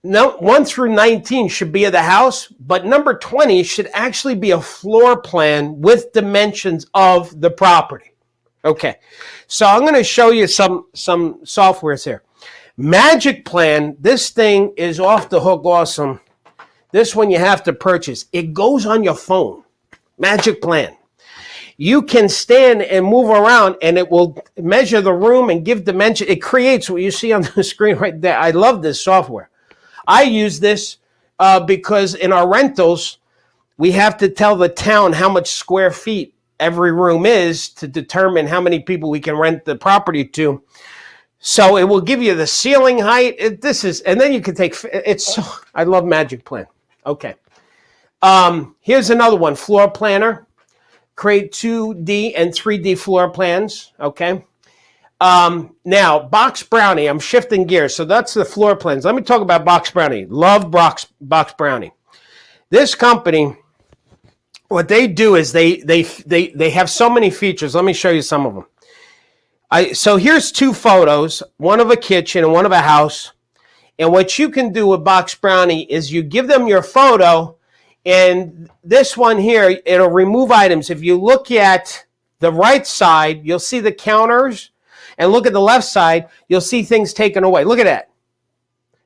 1 through 19 should be of the house, but number 20 should actually be a floor plan with dimensions of the property. Okay, so I'm going to show you some softwares here. Magic Plan, this thing is off the hook awesome. This one you have to purchase. It goes on your phone. Magic Plan. You can stand and move around and it will measure the room and give dimension. It creates what you see on the screen right there. I love this software. I use this because in our rentals, we have to tell the town how much square feet every room is to determine how many people we can rent the property to. So it will give you the ceiling height. And then you can take, I love Magic Plan. Okay. Here's another one, floor planner. Create 2D and 3D floor plans. Okay. Now, Box Brownie, I'm shifting gears. So that's the floor plans. Let me talk about Box Brownie. Love Box Brownie. This company, what they do is they have so many features. Let me show you some of them. So here's 2 photos, one of a kitchen and one of a house. And what you can do with Box Brownie is you give them your photo, and this one here, it'll remove items. If you look at the right side, you'll see the counters, and look at the left side, you'll see things taken away. Look at that.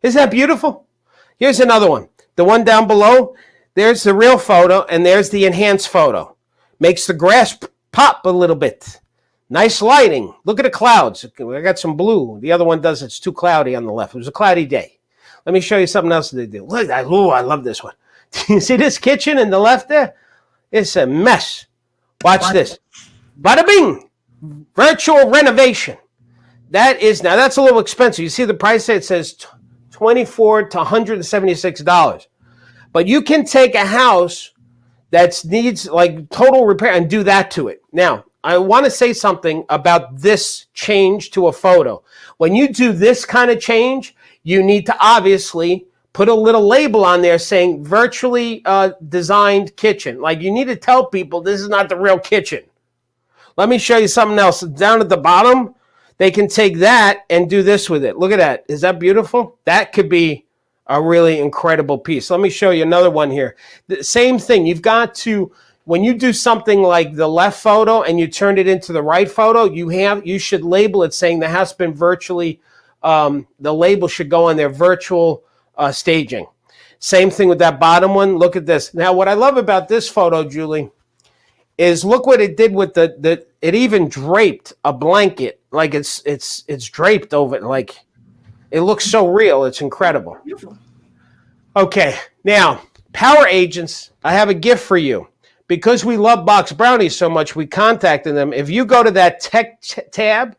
Isn't that beautiful? Here's another one. The one down below, there's the real photo, and there's the enhanced photo. Makes the grass pop a little bit. Nice lighting. Look at the clouds. I got some blue. The other one does. It's too cloudy on the left. It was a cloudy day. Let me show you something else they do. Look, I love this one. You see this kitchen in the left there? It's a mess. Watch this. Bada bing. Virtual renovation. That's a little expensive. You see the price there? It says $24 to $176. But you can take a house that needs like total repair and do that to it. Now, I want to say something about this change to a photo. When you do this kind of change, you need to obviously put a little label on there saying virtually designed kitchen. Like you need to tell people this is not the real kitchen. Let me show you something else. Down at the bottom, they can take that and do this with it. Look at that. Is that beautiful? That could be a really incredible piece. Let me show you another one here. The same thing. You've got to, when you do something like the left photo and you turn it into the right photo, you should label it saying there has been virtually, the label should go on there, virtual staging. Same thing with that bottom one. Look at this. Now, what I love about this photo, Julie, is look what it did with it even draped a blanket. Like it's draped over it. Like it looks so real. It's incredible. Beautiful. Okay. Now, Power Agents, I have a gift for you. Because we love Box Brownie so much, we contacted them. If you go to that tech tab,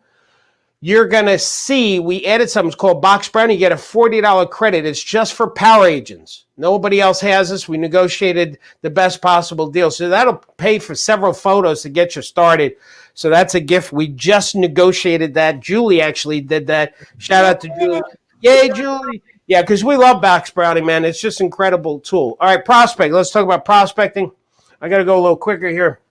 you're going to see we added something called Box Brownie. You get a $40 credit. It's just for Power Agents. Nobody else has this. We negotiated the best possible deal. So that'll pay for several photos to get you started. So that's a gift. We just negotiated that. Julie actually did that. Shout out to Julie. Yay, Julie. Yeah, because we love Box Brownie, man. It's just an incredible tool. All right, prospect. Let's talk about prospecting. I got to go a little quicker here.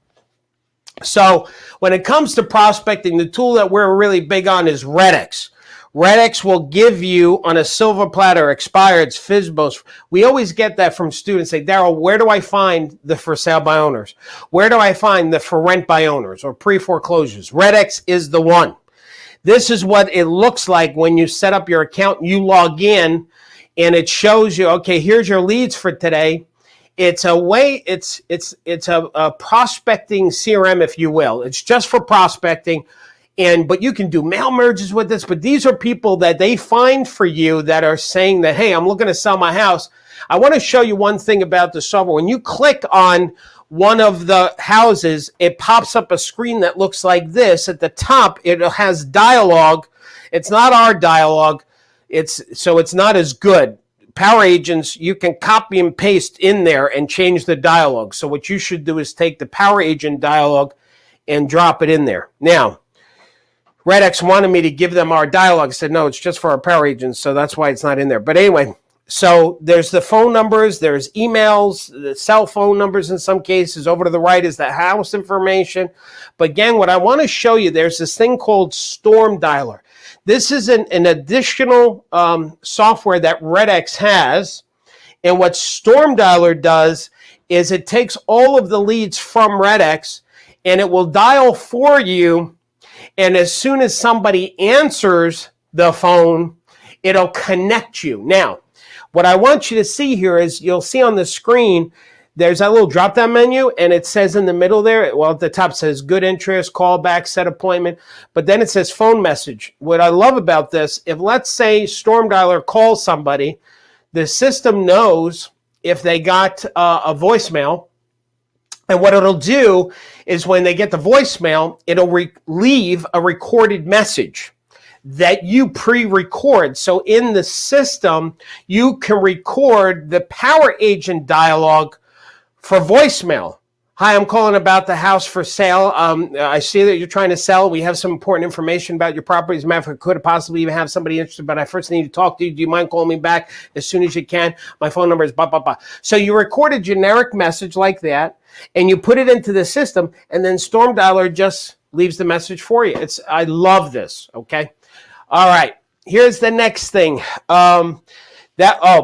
So when it comes to prospecting, the tool that we're really big on is Redx. Redx will give you on a silver platter expireds, FSBOs. We always get that from students. Say, Darryl, where do I find the for sale by owners? Where do I find the for rent by owners or pre-foreclosures? Redx is the one. This is what it looks like when you set up your account. You log in and it shows you, okay, here's your leads for today. It's a way, it's a prospecting CRM, if you will. It's just for prospecting, but you can do mail merges with this. But these are people that they find for you that are saying that, hey, I'm looking to sell my house. I want to show you one thing about the software. When you click on one of the houses, it pops up a screen that looks like this. At the top, it has dialogue. It's not our dialogue. So it's not as good. Power Agents, you can copy and paste in there and change the dialogue. So what you should do is take the Power Agent dialogue and drop it in there. Now, Redx wanted me to give them our dialogue. I said, no, it's just for our Power Agents, so that's why it's not in there. But anyway, so there's the phone numbers, there's emails, the cell phone numbers in some cases. Over to the right is the house information. But again, what I want to show you, there's this thing called Storm Dialer. This is an additional software that Redx has. And what Storm Dialer does is it takes all of the leads from Redx and it will dial for you. And as soon as somebody answers the phone, it'll connect you. Now, what I want you to see here is you'll see on the screen, there's that little drop-down menu, and it says in the middle there, well, at the top says good interest, call back, set appointment, but then it says phone message. What I love about this, if let's say Storm Dialer calls somebody, the system knows if they got a voicemail, And what it'll do is when they get the voicemail, it'll leave a recorded message that you pre-record. So in the system, you can record the power agent dialogue for voicemail. Hi, I'm calling about the house for sale. I see that you're trying to sell. We have some important information about your property. As a matter of fact, could possibly even have somebody interested, but I first need to talk to you. Do you mind calling me back as soon as you can? My phone number is blah, blah, blah. So you record a generic message like that, and you put it into the system, and then Storm Dialer just leaves the message for you. I love this, okay? All right, here's the next thing.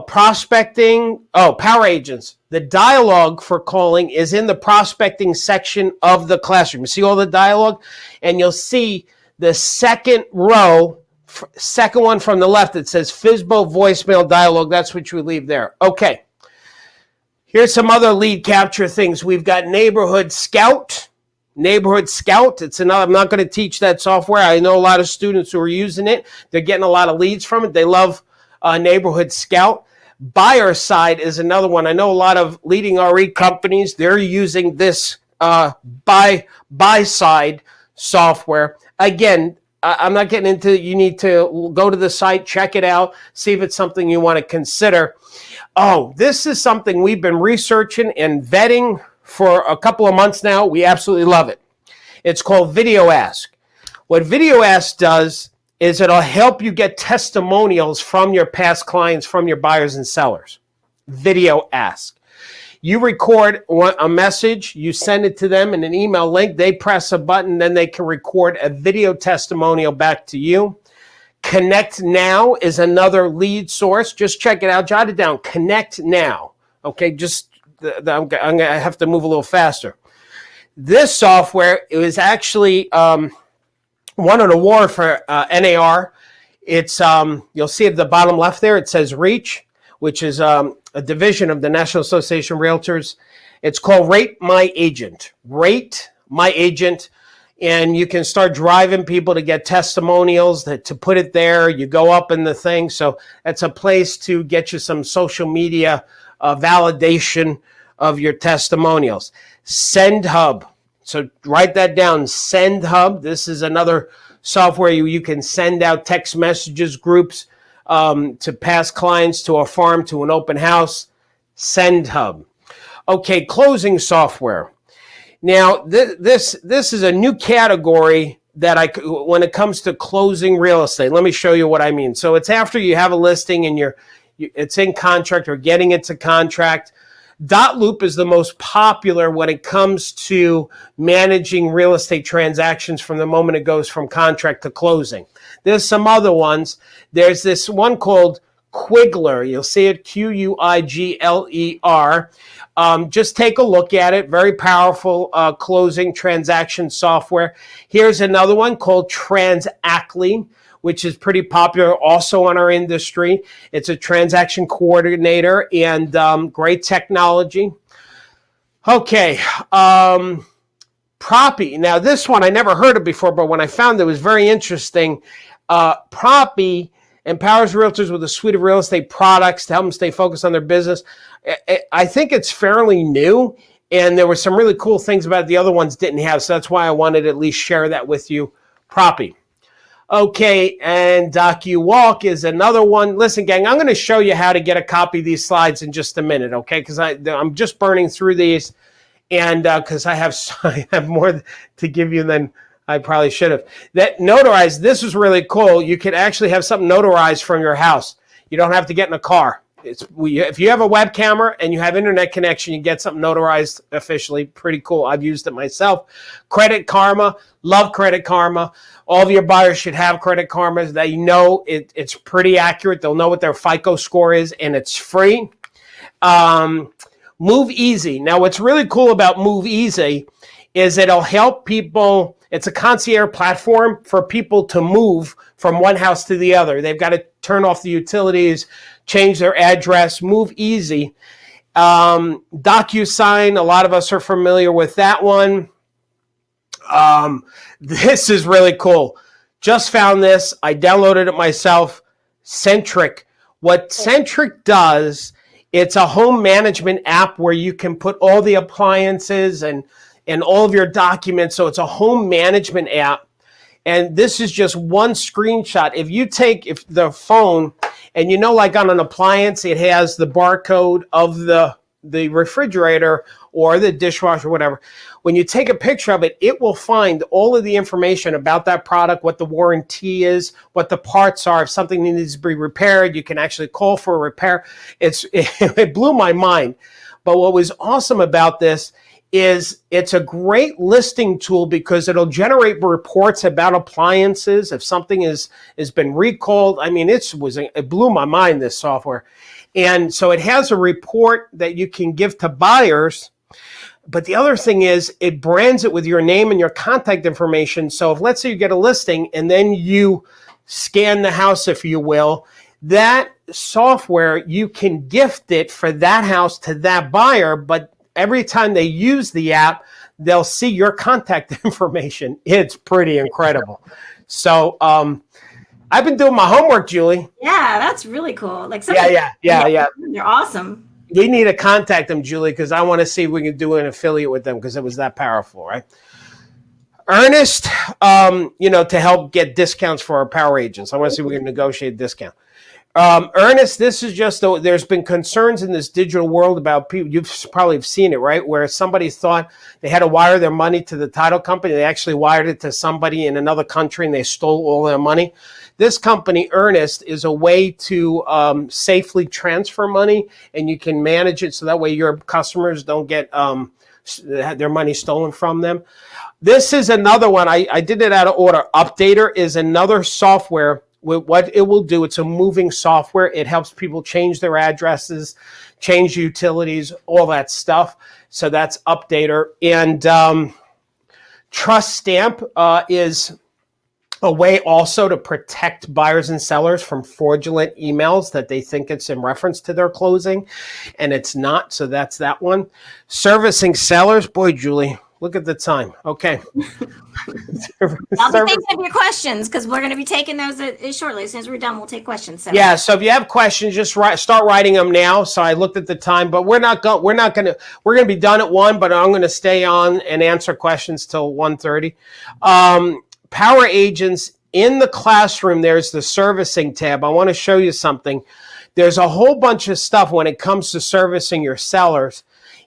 Prospecting. Power agents. The dialogue for calling is in the prospecting section of the classroom. You see all the dialogue? And you'll see the second row, second one from the left, it says FSBO voicemail dialogue. That's what you leave there. Okay. Here's some other lead capture things. We've got Neighborhood Scout. Neighborhood Scout. It's another. I'm not going to teach that software. I know a lot of students who are using it. They're getting a lot of leads from it. They love Neighborhood Scout. Buyer side is another one. I know a lot of leading RE companies, they're using this buy side software. Again, I'm not getting into, you need to go to the site, check it out, see if it's something you want to consider. Oh, this is something we've been researching and vetting for a couple of months now. We absolutely love it. It's called Video Ask. What Video Ask does is it'll help you get testimonials from your past clients, from your buyers and sellers. Video Ask. You record a message, you send it to them in an email link, they press a button, then they can record a video testimonial back to you. Connect Now is another lead source. Just check it out, jot it down. Connect Now. Okay, I'm going to have to move a little faster. This software is actually won an award for NAR. It's you'll see at the bottom left there, it says Reach, which is a division of the National Association of Realtors. It's called Rate My Agent. Rate My Agent. And you can start driving people to get testimonials, to put it there. You go up in the thing. So that's a place to get you some social media validation of your testimonials. Send Hub. So write that down, Send Hub. This is another software you can send out text messages, groups to past clients, to a farm, to an open house. Send Hub. Okay, closing software. Now, this is a new category that when it comes to closing real estate. Let me show you what I mean. So it's after you have a listing and it's in contract or getting it to contract. Dotloop is the most popular when it comes to managing real estate transactions from the moment it goes from contract to closing. There's some other ones. There's this one called Quigler. You'll see it, Quigler. Just take a look at it. Very powerful closing transaction software. Here's another one called Transactly, which is pretty popular also in our industry. It's a transaction coordinator and great technology. Okay, Propy. Now this one I never heard of before, but when I found it was very interesting. Propy empowers realtors with a suite of real estate products to help them stay focused on their business. I think it's fairly new, and there were some really cool things about it the other ones didn't have, so that's why I wanted to at least share that with you. Propy. Okay, and DocuWalk is another one. Listen, gang, I'm going to show you how to get a copy of these slides in just a minute, okay? Because I'm just burning through these, and because I have more to give you than I probably should have. That notarized, this is really cool. You can actually have something notarized from your house. You don't have to get in a car. If you have a web camera and you have internet connection, you get something notarized officially. Pretty cool. I've used it myself. Credit Karma. Love Credit Karma. All of your buyers should have Credit Karma. They know it's pretty accurate. They'll know what their FICO score is, and it's free. Move Easy. Now, what's really cool about Move Easy is it'll help people. It's a concierge platform for people to move from one house to the other. They've got to turn off the utilities, change their address. Move Easy. DocuSign, a lot of us are familiar with that one. This is really cool. Just found this. I downloaded it myself. Centric. What Centric does It's a home management app where you can put all the appliances and all of your documents. So it's a home management app. And this is just one screenshot. If the phone, and like on an appliance, it has the barcode of the refrigerator or the dishwasher, whatever. When you take a picture of it, it will find all of the information about that product, what the warranty is, what the parts are. If something needs to be repaired, you can actually call for a repair. It blew my mind. But what was awesome about this is it's a great listing tool because it'll generate reports about appliances if something has been recalled. I mean, it blew my mind, this software. And so it has a report that you can give to buyers. But the other thing is it brands it with your name and your contact information. So if, let's say, you get a listing and then you scan the house, if you will, that software, you can gift it for that house to that buyer. But every time they use the app, they'll see your contact information. It's pretty incredible. So I've been doing my homework, Julie. Yeah, that's really cool. Like, yeah. They're awesome. We need to contact them, Julie, because I want to see if we can do an affiliate with them because it was that powerful, right? Ernest, to help get discounts for our power agents. I want to see if we can negotiate a discount. Ernest, this is just, there's been concerns in this digital world about people. You've probably seen it, right? Where somebody thought they had to wire their money to the title company. They actually wired it to somebody in another country and they stole all their money. This company, Ernest, is a way to safely transfer money, and you can manage it so that way your customers don't get their money stolen from them. This is another one. I did it out of order. Updater is another software. What it will do, it's a moving software. It helps people change their addresses, change utilities, all that stuff. So that's Updater. And Trust Stamp is a way also to protect buyers and sellers from fraudulent emails that they think it's in reference to their closing, and it's not. So that's that one. Servicing sellers. Boy, Julie, look at the time. Okay. I'll be thinking of your questions because we're going to be taking those shortly. As soon as we're done, we'll take questions. So. Yeah. So if you have questions, just start writing them now. So I looked at the time, but we're going to be done at 1, but I'm going to stay on and answer questions till 1:30. Power agents, in the classroom, there's the servicing tab. I want to show you something. There's a whole bunch of stuff when it comes to servicing your sellers.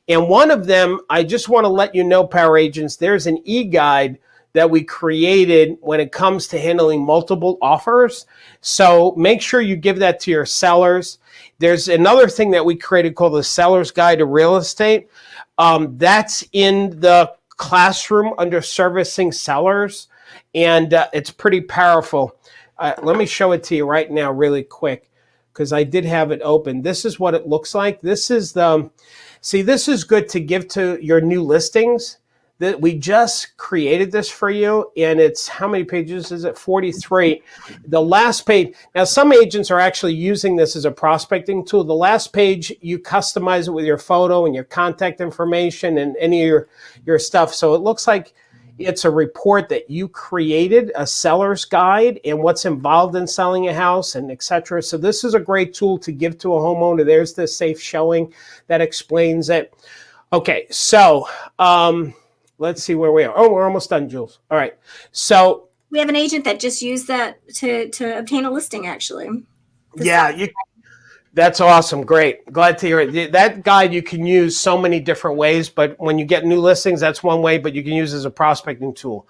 And one of them, I just want to let you know, power agents, there's an e-guide that we created when it comes to handling multiple offers. So make sure you give that to your sellers. There's another thing that we created called the Seller's Guide to Real Estate. That's in the classroom under servicing sellers. And it's pretty powerful. Let me show it to you right now really quick because I did have it open. This is what it looks like. This is this is good to give to your new listings. That we just created this for you, and it's, how many pages is it? 43. The last page, now some agents are actually using this as a prospecting tool. The last page, you customize it with your photo and your contact information and any of your stuff. So it looks like it's a report that you created, a seller's guide, and what's involved in selling a house, and etc. So this is a great tool to give to a homeowner. There's the safe showing that explains it. Okay, so let's see where we are. Oh, we're almost done, Jules. All right. So we have an agent that just used that to obtain a listing, actually. That's awesome. Great. Glad to hear it. That guide you can use so many different ways, but when you get new listings, that's one way, but you can use it as a prospecting tool.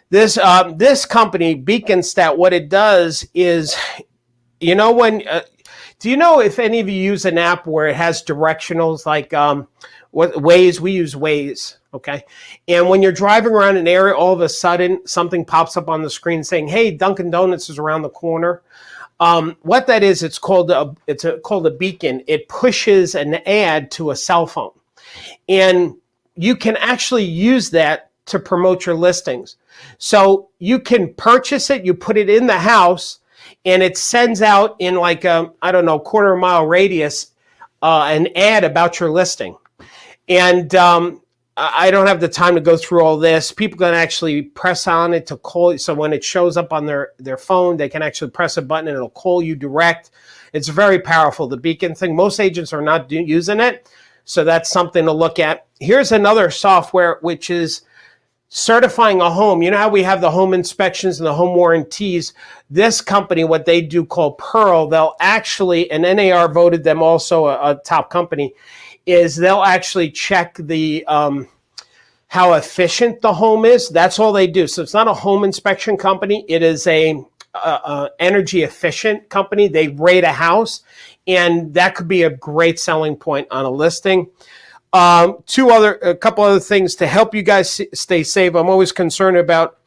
This company, Beacon Stat, what it does is, do you know if any of you use an app where it has directionals like Waze? We use Waze. Okay. And when you're driving around an area, all of a sudden something pops up on the screen saying, hey, Dunkin' Donuts is around the corner. What that is, it's called a beacon. It pushes an ad to a cell phone. And you can actually use that to promote your listings. So you can purchase it, you put it in the house, and it sends out in like a, quarter-mile radius, an ad about your listing. And I don't have the time to go through all this. People can actually press on it to call. So when it shows up on their phone, they can actually press a button and it'll call you direct. It's very powerful, the beacon thing. Most agents are not using it. So that's something to look at. Here's another software, which is certifying a home. You know how we have the home inspections and the home warranties? This company, what they do called Pearl, they'll actually, and NAR voted them also a top company, is they'll actually check the how efficient the home is. That's all they do. So it's not a home inspection company. It is a energy efficient company. They rate a house, and that could be a great selling point on a listing. A couple other things to help you guys stay safe. I'm always concerned about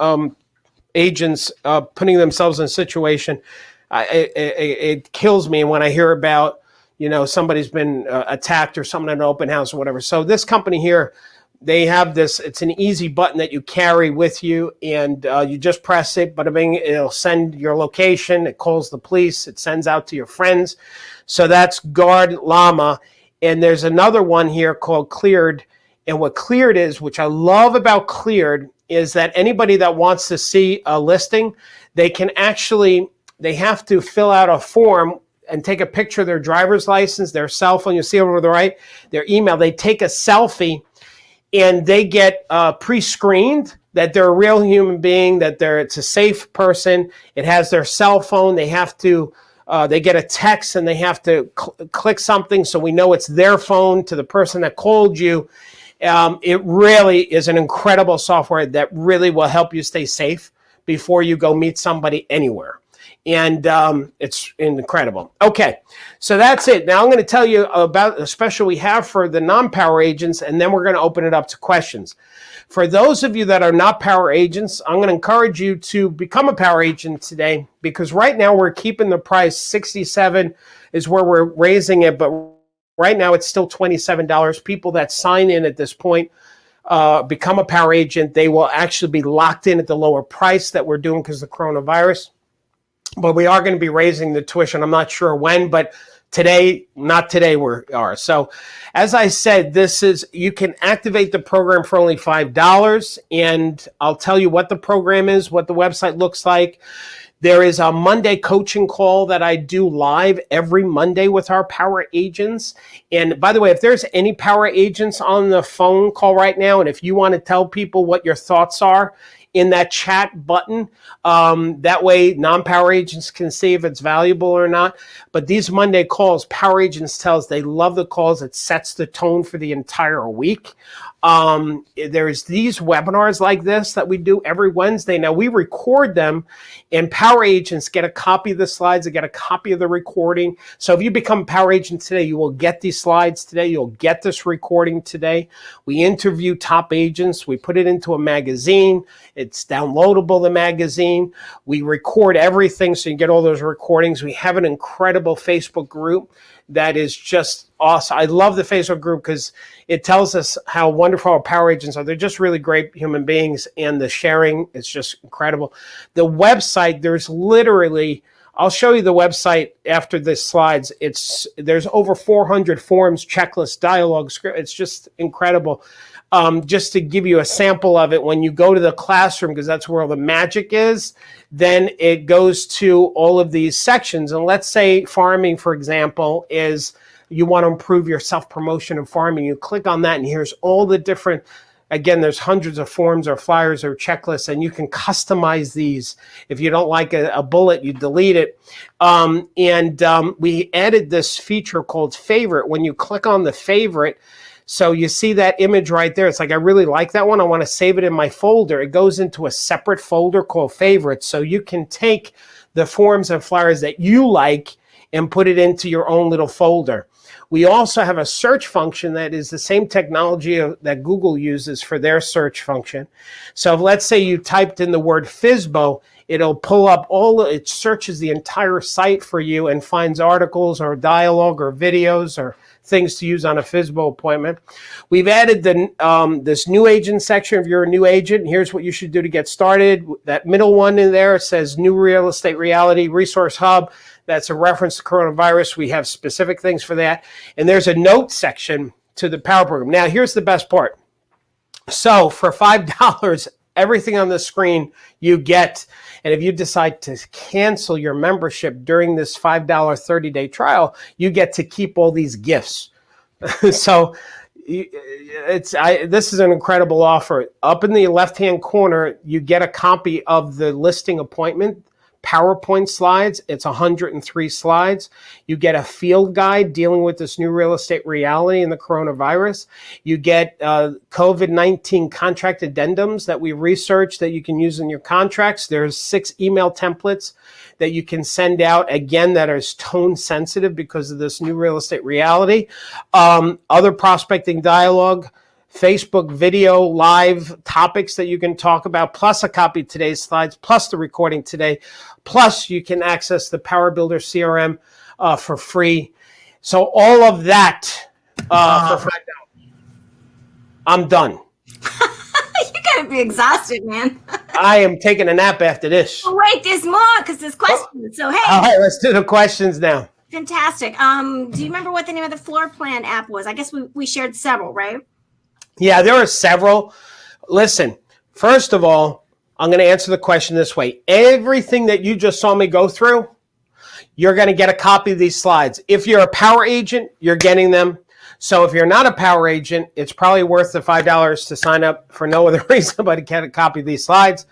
agents putting themselves in a situation. It kills me when I hear about, somebody's been attacked or something at an open house or whatever. So this company here, they have this, it's an easy button that you carry with you, and you just press it, but it'll send your location, it calls the police, it sends out to your friends. So that's Guard Llama. And there's another one here called Cleared. And what Cleared is, which I love about Cleared, is that anybody that wants to see a listing, they have to fill out a form and take a picture of their driver's license, their cell phone, you see over to the right, their email. They take a selfie and they get pre-screened that they're a real human being, that it's a safe person. It has their cell phone. They have to they get a text and they have to click something so we know it's their phone to the person that called you. It really is an incredible software that really will help you stay safe before you go meet somebody anywhere. And it's incredible. Okay, so that's it. Now I'm going to tell you about a special we have for the non-power agents, and then we're going to open it up to questions. For those of you that are not power agents, I'm going to encourage you to become a power agent today, because right now we're keeping the price. $67 is where we're raising it, but right now it's still $27. People that sign in at this point become a power agent. They will actually be locked in at the lower price that we're doing because of the coronavirus. But we are going to be raising the tuition. I'm not sure when, but not today we are. So as I said, you can activate the program for only $5. And I'll tell you what the program is, what the website looks like. There is a Monday coaching call that I do live every Monday with our power agents. And by the way, if there's any power agents on the phone call right now, and if you want to tell people what your thoughts are in that chat button, that way non-power agents can see if it's valuable or not. But these Monday calls, power agents tell us they love the calls. It sets the tone for the entire week. There's these webinars like this that we do every Wednesday. Now we record them, and power agents get a copy of the slides. They get a copy of the recording. So if you become a power agent today, you will get these slides today. You'll get this recording today. We interview top agents. We put it into a magazine. It's downloadable, the magazine. We record everything so you get all those recordings. We have an incredible Facebook group that is just awesome. I love the Facebook group because it tells us how wonderful our power agents are. They're just really great human beings, and the sharing is just incredible. The website, I'll show you the website after this slides. There's over 400 forms, checklists, dialogue, script. It's just incredible. Just to give you a sample of it, when you go to the classroom, because that's where all the magic is, then it goes to all of these sections. And let's say farming, for example, is you want to improve your self-promotion in farming. You click on that, and here's all the different, again, there's hundreds of forms or flyers or checklists, and you can customize these. If you don't like a bullet, you delete it. We added this feature called Favorite. When you click on the favorite, so you see that image right there. It's like, I really like that one. I want to save it in my folder. It goes into a separate folder called Favorites. So you can take the forms and flyers that you like and put it into your own little folder. We also have a search function that is the same technology that Google uses for their search function. So if, let's say you typed in the word FSBO, it'll pull up it searches the entire site for you and finds articles or dialogue or videos or things to use on a FSBO appointment. We've added this new agent section. If you're a new agent, here's what you should do to get started. That middle one in there says New Real Estate Reality Resource Hub. That's a reference to coronavirus. We have specific things for that. And there's a note section to the Power Program. Now, here's the best part. So for $5, everything on the screen you get. And if you decide to cancel your membership during this $5 30-day trial, you get to keep all these gifts. So this is an incredible offer. Up in the left-hand corner, you get a copy of the listing appointment PowerPoint slides. It's 103 slides. You get a field guide dealing with this new real estate reality and the coronavirus. You get COVID-19 contract addendums that we researched that you can use in your contracts. There's 6 email templates that you can send out, again, that is tone sensitive because of this new real estate reality. Other prospecting dialogue, Facebook video live topics that you can talk about, plus a copy of today's slides, plus the recording today, plus you can access the Power Builder CRM for free. So all of that for $5. I'm done. You gotta be exhausted, man. I am taking a nap after this. Oh, wait, there's more because there's questions. So hey, all right, let's do the questions now. Fantastic. Do you remember what the name of the floor plan app was? I guess we shared several, right? Yeah, there are several. Listen, first of all, I'm going to answer the question this way. Everything that you just saw me go through, you're going to get a copy of these slides. If you're a power agent, you're getting them. So if you're not a power agent, it's probably worth the $5 to sign up for no other reason but to get a copy of these slides.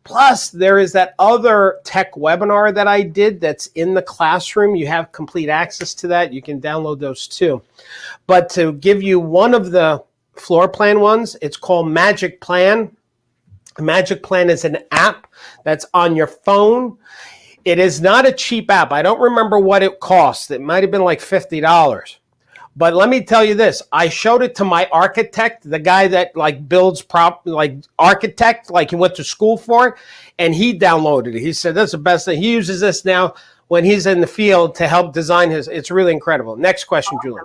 Plus, there is that other tech webinar that I did that's in the classroom. You have complete access to that. You can download those too. But to give you one of the floor plan ones, it's called Magic Plan. Magic Plan is an app that's on your phone. It is not a cheap app. I don't remember what it cost. It might have been like $50. But let me tell you this. I showed it to my architect, the guy that like builds architect, like he went to school for it, and he downloaded it. He said that's the best thing. He uses this now when he's in the field to help design his. It's really incredible. Next question, Julie.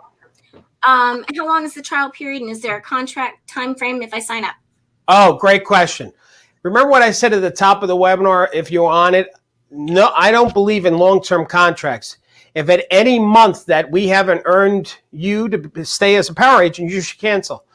How long is the trial period, and is there a contract time frame if I sign up? Oh, great question. Remember what I said at the top of the webinar, if you're on it? No, I don't believe in long-term contracts. If at any month that we haven't earned you to stay as a power agent, you should cancel.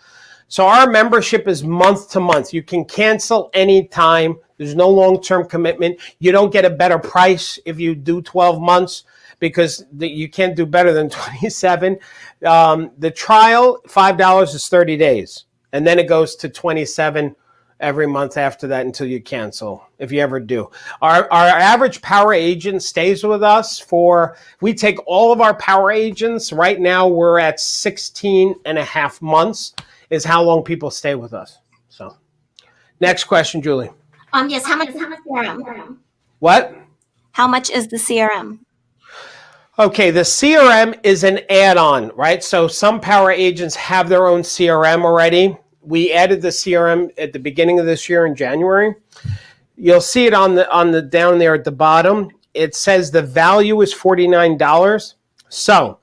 So our membership is month to month. You can cancel anytime. There's no long-term commitment. You don't get a better price if you do 12 months because you can't do better than 27. The trial, $5 is 30 days. And then it goes to 27 every month after that until you cancel, if you ever do. Our average power agent stays with us we take all of our power agents. Right now, we're at 16 and a half months is how long people stay with us. So next question, Julie. Yes, how much is the CRM? What? How much is the CRM? Okay, the CRM is an add-on, right? So some power agents have their own CRM already. We added the CRM at the beginning of this year in January. You'll see it on the down there at the bottom. It says the value is $49. So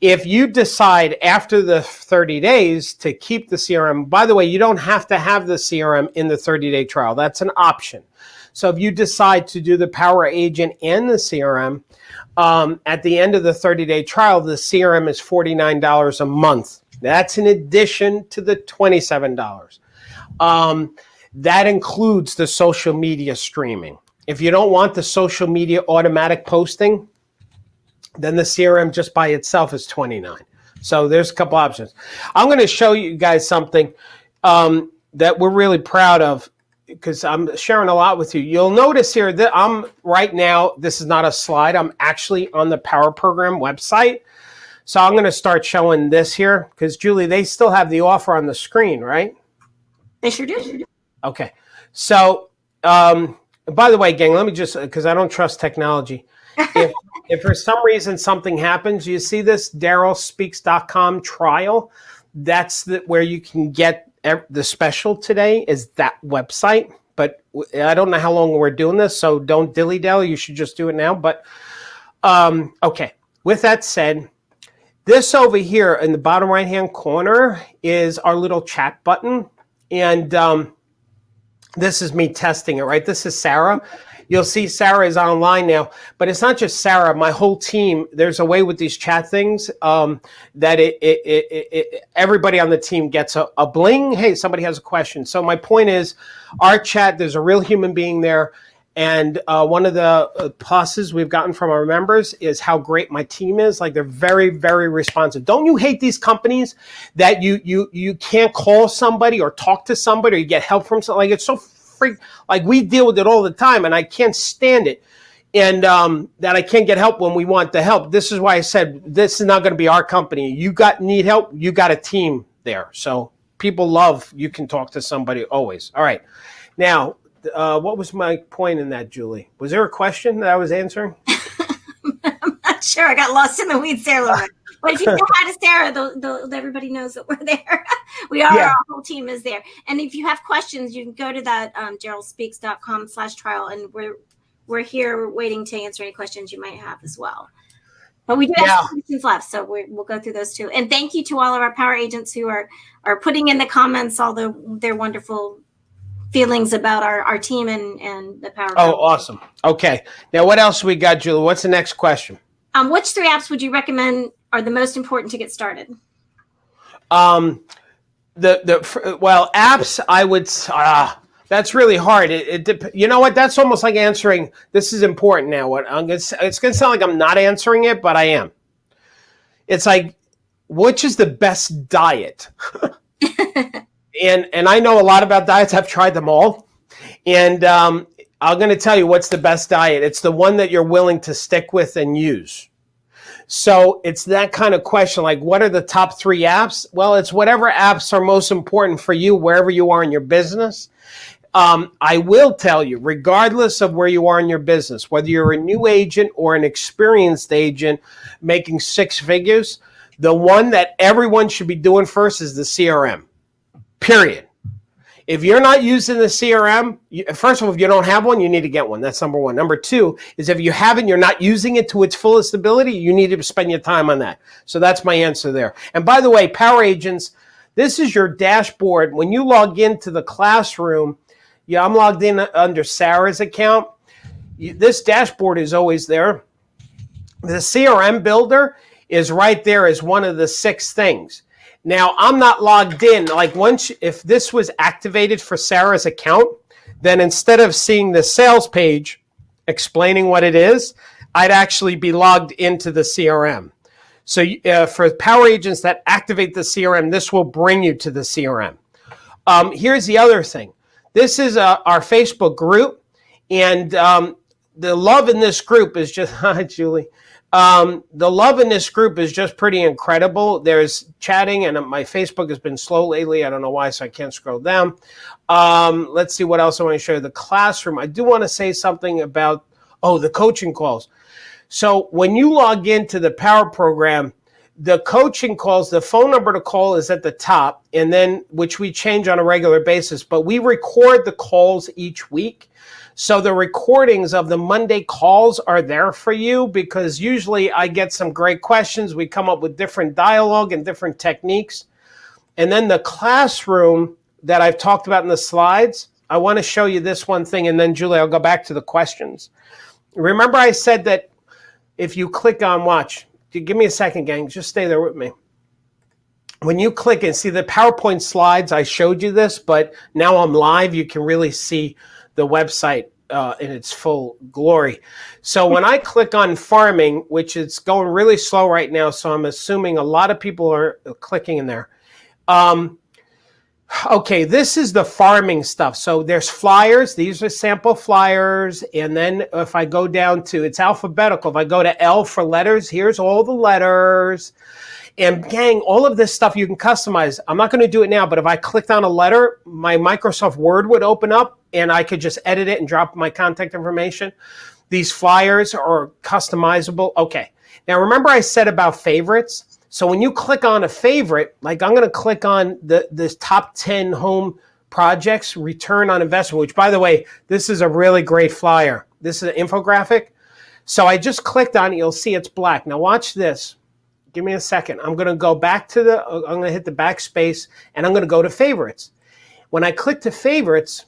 if you decide after the 30 days to keep the CRM, by the way, you don't have to have the CRM in the 30-day trial. That's an option. So if you decide to do the power agent and the CRM, at the end of the 30-day trial, the CRM is $49 a month. That's in addition to the $27. That includes the social media streaming. If you don't want the social media automatic posting, then the CRM just by itself is $29. So there's a couple options. I'm going to show you guys something that we're really proud of because I'm sharing a lot with you. You'll notice here that I'm right now, this is not a slide. I'm actually on the Power Program website. So I'm going to start showing this here because, Julie, they still have the offer on the screen, right? They sure do. Okay. So, by the way, gang, let me just, because I don't trust technology. If for some reason something happens, you see this DarrylSpeaks.com trial, that's where you can get the special today is that website. But I don't know how long we're doing this, so don't dilly-dally. You should just do it now. But, okay. With that said, this over here in the bottom right-hand corner is our little chat button. And this is me testing it, right? This is Sarah. you'll see Sarah is online now, but it's not just Sarah. My whole team. There's a way with these chat things that everybody on the team gets a bling. Hey, somebody has a question. So my point is, our chat. There's a real human being there. And one of the pluses we've gotten from our members is how great my team is. Like, they're very, very responsive. Don't you hate these companies that you can't call somebody or talk to somebody or you get help from somebody? Like, it's so like, we deal with it all the time, and I can't stand it. And that I can't get help when we want the help. This is why I said this is not going to be our company. You need help. You got a team there. So people love you can talk to somebody always. All right, now. What was my point in that, Julie? Was there a question that I was answering? I'm not sure. I got lost in the weeds there, Lauren. But if you say hi to Sarah, everybody knows that we're there. We are. Yeah. Our whole team is there. And if you have questions, you can go to that darrylspeaks.com/trial, and we're here waiting to answer any questions you might have as well. But we do have some questions left, so we'll go through those too. And thank you to all of our power agents who are putting in the comments all their wonderful feelings about our team and the power. Oh, awesome. Okay. Now, what else we got, Julie? What's the next question? Which 3 apps would you recommend are the most important to get started? Apps, I would. That's really hard. You know what? That's almost like answering. This is important now. It's going to sound like I'm not answering it, but I am. It's like, which is the best diet? And I know a lot about diets. I've tried them all. And I'm going to tell you what's the best diet. It's the one that you're willing to stick with and use. So it's that kind of question, like, what are the top 3 apps? Well, it's whatever apps are most important for you, wherever you are in your business. I will tell you, regardless of where you are in your business, whether you're a new agent or an experienced agent making 6 figures, the one that everyone should be doing first is the CRM. Period. If you're not using the CRM, first of all, if you don't have one, you need to get one. That's number 1. Number 2 is if you haven't, you're not using it to its fullest ability, you need to spend your time on that. So that's my answer there. And by the way, power agents, this is your dashboard. When you log into the classroom, I'm logged in under Sarah's account. This dashboard is always there. The CRM builder is right there as one of the 6 things. Now, I'm not logged in. Like, if this was activated for Sarah's account, then instead of seeing the sales page explaining what it is, I'd actually be logged into the CRM. So for power agents that activate the CRM, this will bring you to the CRM. Here's the other thing. This is our Facebook group, and the love in this group is just, hi, Julie. The love in this group is just pretty incredible. There's chatting, and my Facebook has been slow lately. I don't know why, so I can't scroll down. Let's see what else I want to show you. The classroom. I do want to say something about, the coaching calls. So when you log into the Power Program, the coaching calls, the phone number to call is at the top, and then, which we change on a regular basis, but we record the calls each week. So the recordings of the Monday calls are there for you, because usually I get some great questions. We come up with different dialogue and different techniques. And then the classroom that I've talked about in the slides, I want to show you this one thing, and then, Julie, I'll go back to the questions. Remember I said that if you click on watch, give me a second, gang, just stay there with me. When you click and see the PowerPoint slides, I showed you this, but now I'm live, you can really see the website in its full glory. So when I click on farming, which is going really slow right now, so I'm assuming a lot of people are clicking in there. Okay, this is the farming stuff. So there's flyers. These are sample flyers. And then if I go down to, it's alphabetical. If I go to L for letters, here's all the letters. And gang, all of this stuff you can customize. I'm not going to do it now, but if I clicked on a letter, my Microsoft Word would open up and I could just edit it and drop my contact information. These flyers are customizable. Okay. Now, remember I said about favorites? So when you click on a favorite, like I'm going to click on this top 10 home projects, return on investment, which, by the way, this is a really great flyer. This is an infographic. So I just clicked on it. You'll see it's black. Now watch this. Give me a second. I'm going to go back to I'm going to hit the backspace, and I'm going to go to favorites. When I click to favorites,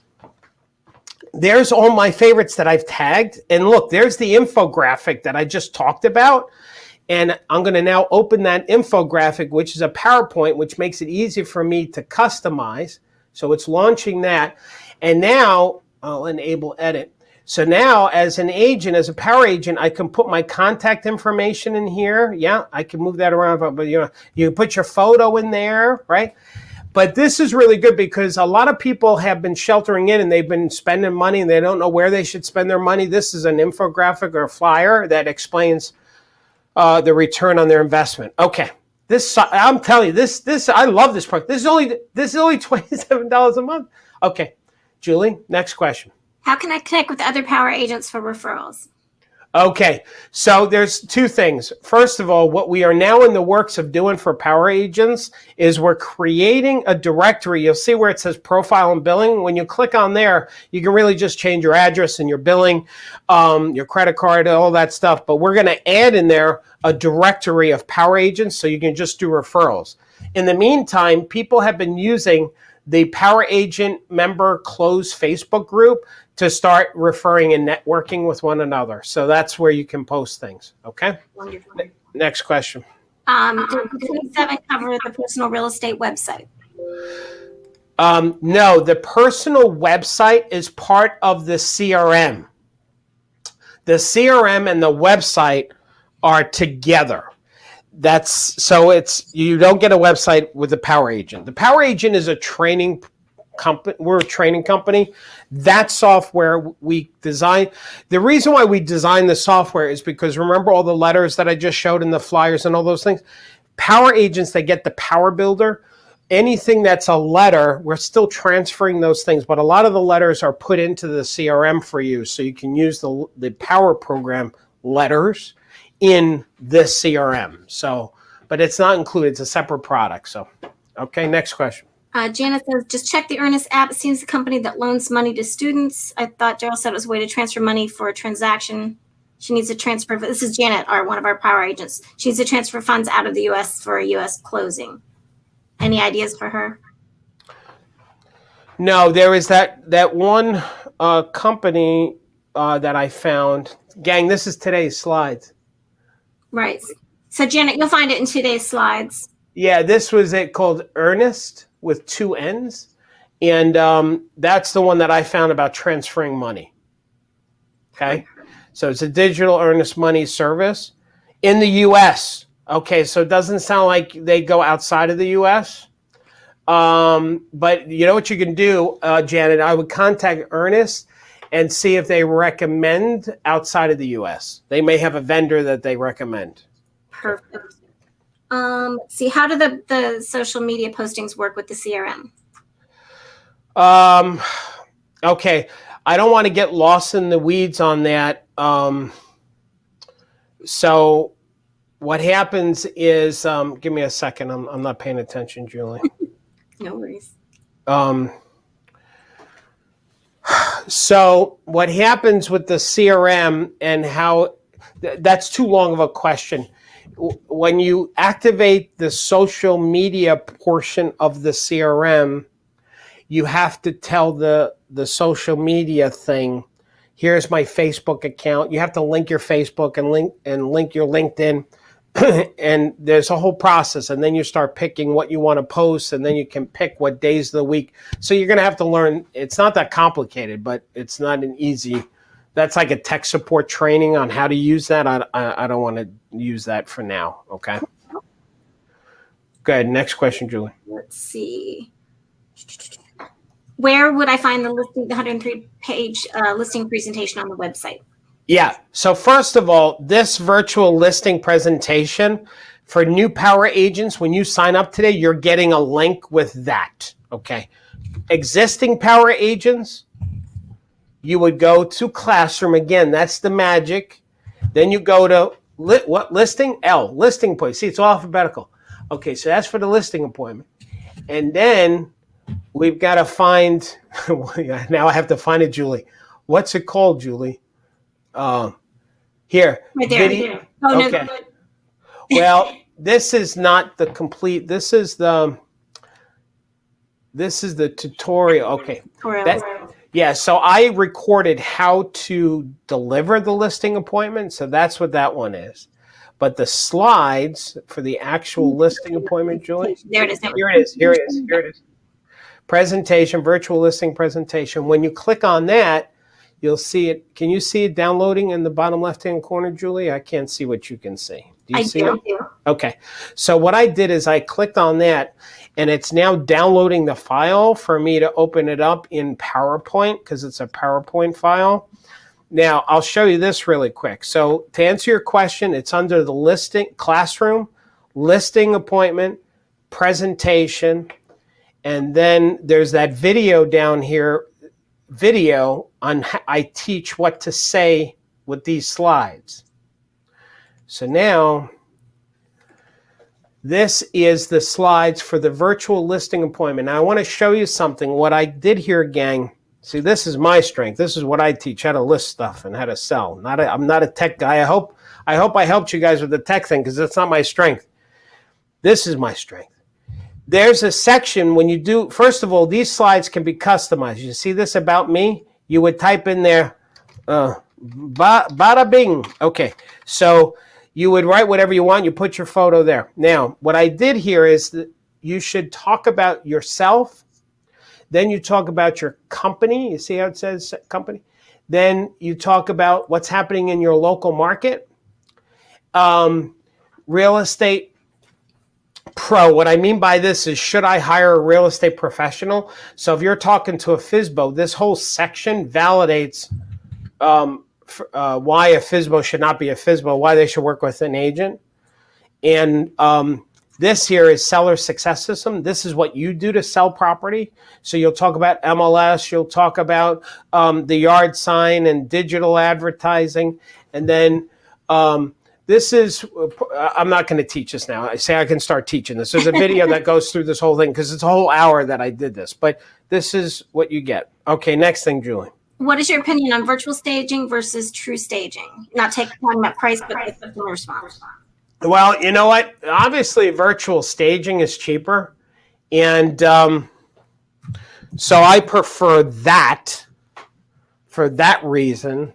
there's all my favorites that I've tagged. And look, there's the infographic that I just talked about. And I'm going to now open that infographic, which is a PowerPoint, which makes it easy for me to customize. So it's launching that. And now I'll enable edit. So now as an agent, as a power agent, I can put my contact information in here. Yeah, I can move that around, but you can put your photo in there, right? But this is really good because a lot of people have been sheltering in and they've been spending money and they don't know where they should spend their money. This is an infographic or a flyer that explains the return on their investment. Okay, I'm telling you, this I love this product. This is only $27 a month. Okay, Julie, next question. How can I connect with other power agents for referrals? Okay, so there's two things. First of all, what we are now in the works of doing for power agents is we're creating a directory. You'll see where it says profile and billing. When you click on there, you can really just change your address and your billing, your credit card, all that stuff. But we're going to add in there a directory of power agents so you can just do referrals. In the meantime, people have been using the Power Agent Member Closed Facebook group to start referring and networking with one another. So that's where you can post things, okay? Wonderful. Next question. Does 27 cover the personal real estate website? No, the personal website is part of the CRM. The CRM and the website are together. You don't get a website with the power agent. The power agent is a training company. We're a training company. That software we design. The reason why we design the software is because remember all the letters that I just showed in the flyers and all those things? Power agents, they get the Power Builder. Anything that's a letter, we're still transferring those things, but a lot of the letters are put into the CRM for you, so you can use the Power Program letters in this CRM. So, but it's not included. It's a separate product. So, okay, next question. Janet says, just check the Earnest app. It seems a company that loans money to students. I thought Darryl said it was a way to transfer money for a transaction. She needs to transfer. This is Janet, one of our power agents. She needs to transfer funds out of the U.S. for a U.S. closing. Any ideas for her? No, there is that one company that I found. Gang, this is today's slides. Right. So, Janet, you'll find it in today's slides. Yeah, this was it called Earnest with 2 N's. And that's the one that I found about transferring money. Okay. So it's a digital earnest money service in the U.S. Okay. So it doesn't sound like they go outside of the U.S. But you know what you can do, Janet? I would contact Earnest and see if they recommend outside of the U.S. They may have a vendor that they recommend. Perfect. Let's see, how do the social media postings work with the CRM? Okay, I don't want to get lost in the weeds on that. So what happens is, give me a second. I'm not paying attention, Julie. No worries. So what happens with the CRM and how that's too long of a question. When you activate the social media portion of the CRM, you have to tell the social media thing, here's my Facebook account. You have to link your Facebook and link your LinkedIn. And there's a whole process. And then you start picking what you want to post, and then you can pick what days of the week. So you're going to have to learn. It's not that complicated, but it's not an easy. That's like a tech support training on how to use that. I don't want to use that for now. Okay. Good. Next question, Julie. Let's see. Where would I find the 103-page listing presentation on the website? Yeah. So first of all, this virtual listing presentation for new power agents, when you sign up today, you're getting a link with that. Okay. Existing power agents, you would go to Classroom. Again, that's the magic. Then you go to what listing? Listing appointment. See, it's all alphabetical. Okay, so that's for the listing appointment. And then we've got to find, now I have to find it, Julie. What's it called, Julie? Here. Right there. Video. Right there. Oh, okay. No. Well, this is not the complete, this is the tutorial. Okay. Yeah, so I recorded how to deliver the listing appointment. So that's what that one is. But the slides for the actual listing appointment, Julie, There it is. here it is. Here it is. Here it is. Presentation, virtual listing presentation. When you click on that, you'll see it. Can you see it downloading in the bottom left-hand corner, Julie? I can't see what you can see. Do you see it? Okay. So what I did is I clicked on that, and it's now downloading the file for me to open it up in PowerPoint because it's a PowerPoint file. Now, I'll show you this really quick. So to answer your question, it's under the listing, classroom, listing appointment, presentation, and then there's that video down here, video on how I teach what to say with these slides. So now, this is the slides for the virtual listing appointment. Now I want to show you something. What I did here, gang, see, this is my strength. This is what I teach, how to list stuff and how to sell. I'm not a tech guy. I hope I helped you guys with the tech thing because that's not my strength. This is my strength. There's a section when you do, first of all, these slides can be customized. You see this about me? You would type in there, bada bing. Okay, so you would write whatever you want. You put your photo there. Now, what I did here is that you should talk about yourself. Then you talk about your company. You see how it says company? Then you talk about what's happening in your local market. Real estate pro. What I mean by this is, should I hire a real estate professional? So if you're talking to a FSBO, this whole section validates why a FSBO should not be a FSBO, why they should work with an agent. And this here is seller success system. This is what you do to sell property. So you'll talk about MLS, you'll talk about the yard sign and digital advertising. And then this is, I'm not going to teach this now. I say I can start teaching this. There's a video that goes through this whole thing because it's a whole hour that I did this. But this is what you get. Okay, next thing, Julie. What is your opinion on virtual staging versus true staging? Not talking about price, but the customer response. Well, you know what? Obviously, virtual staging is cheaper. And so I prefer that for that reason.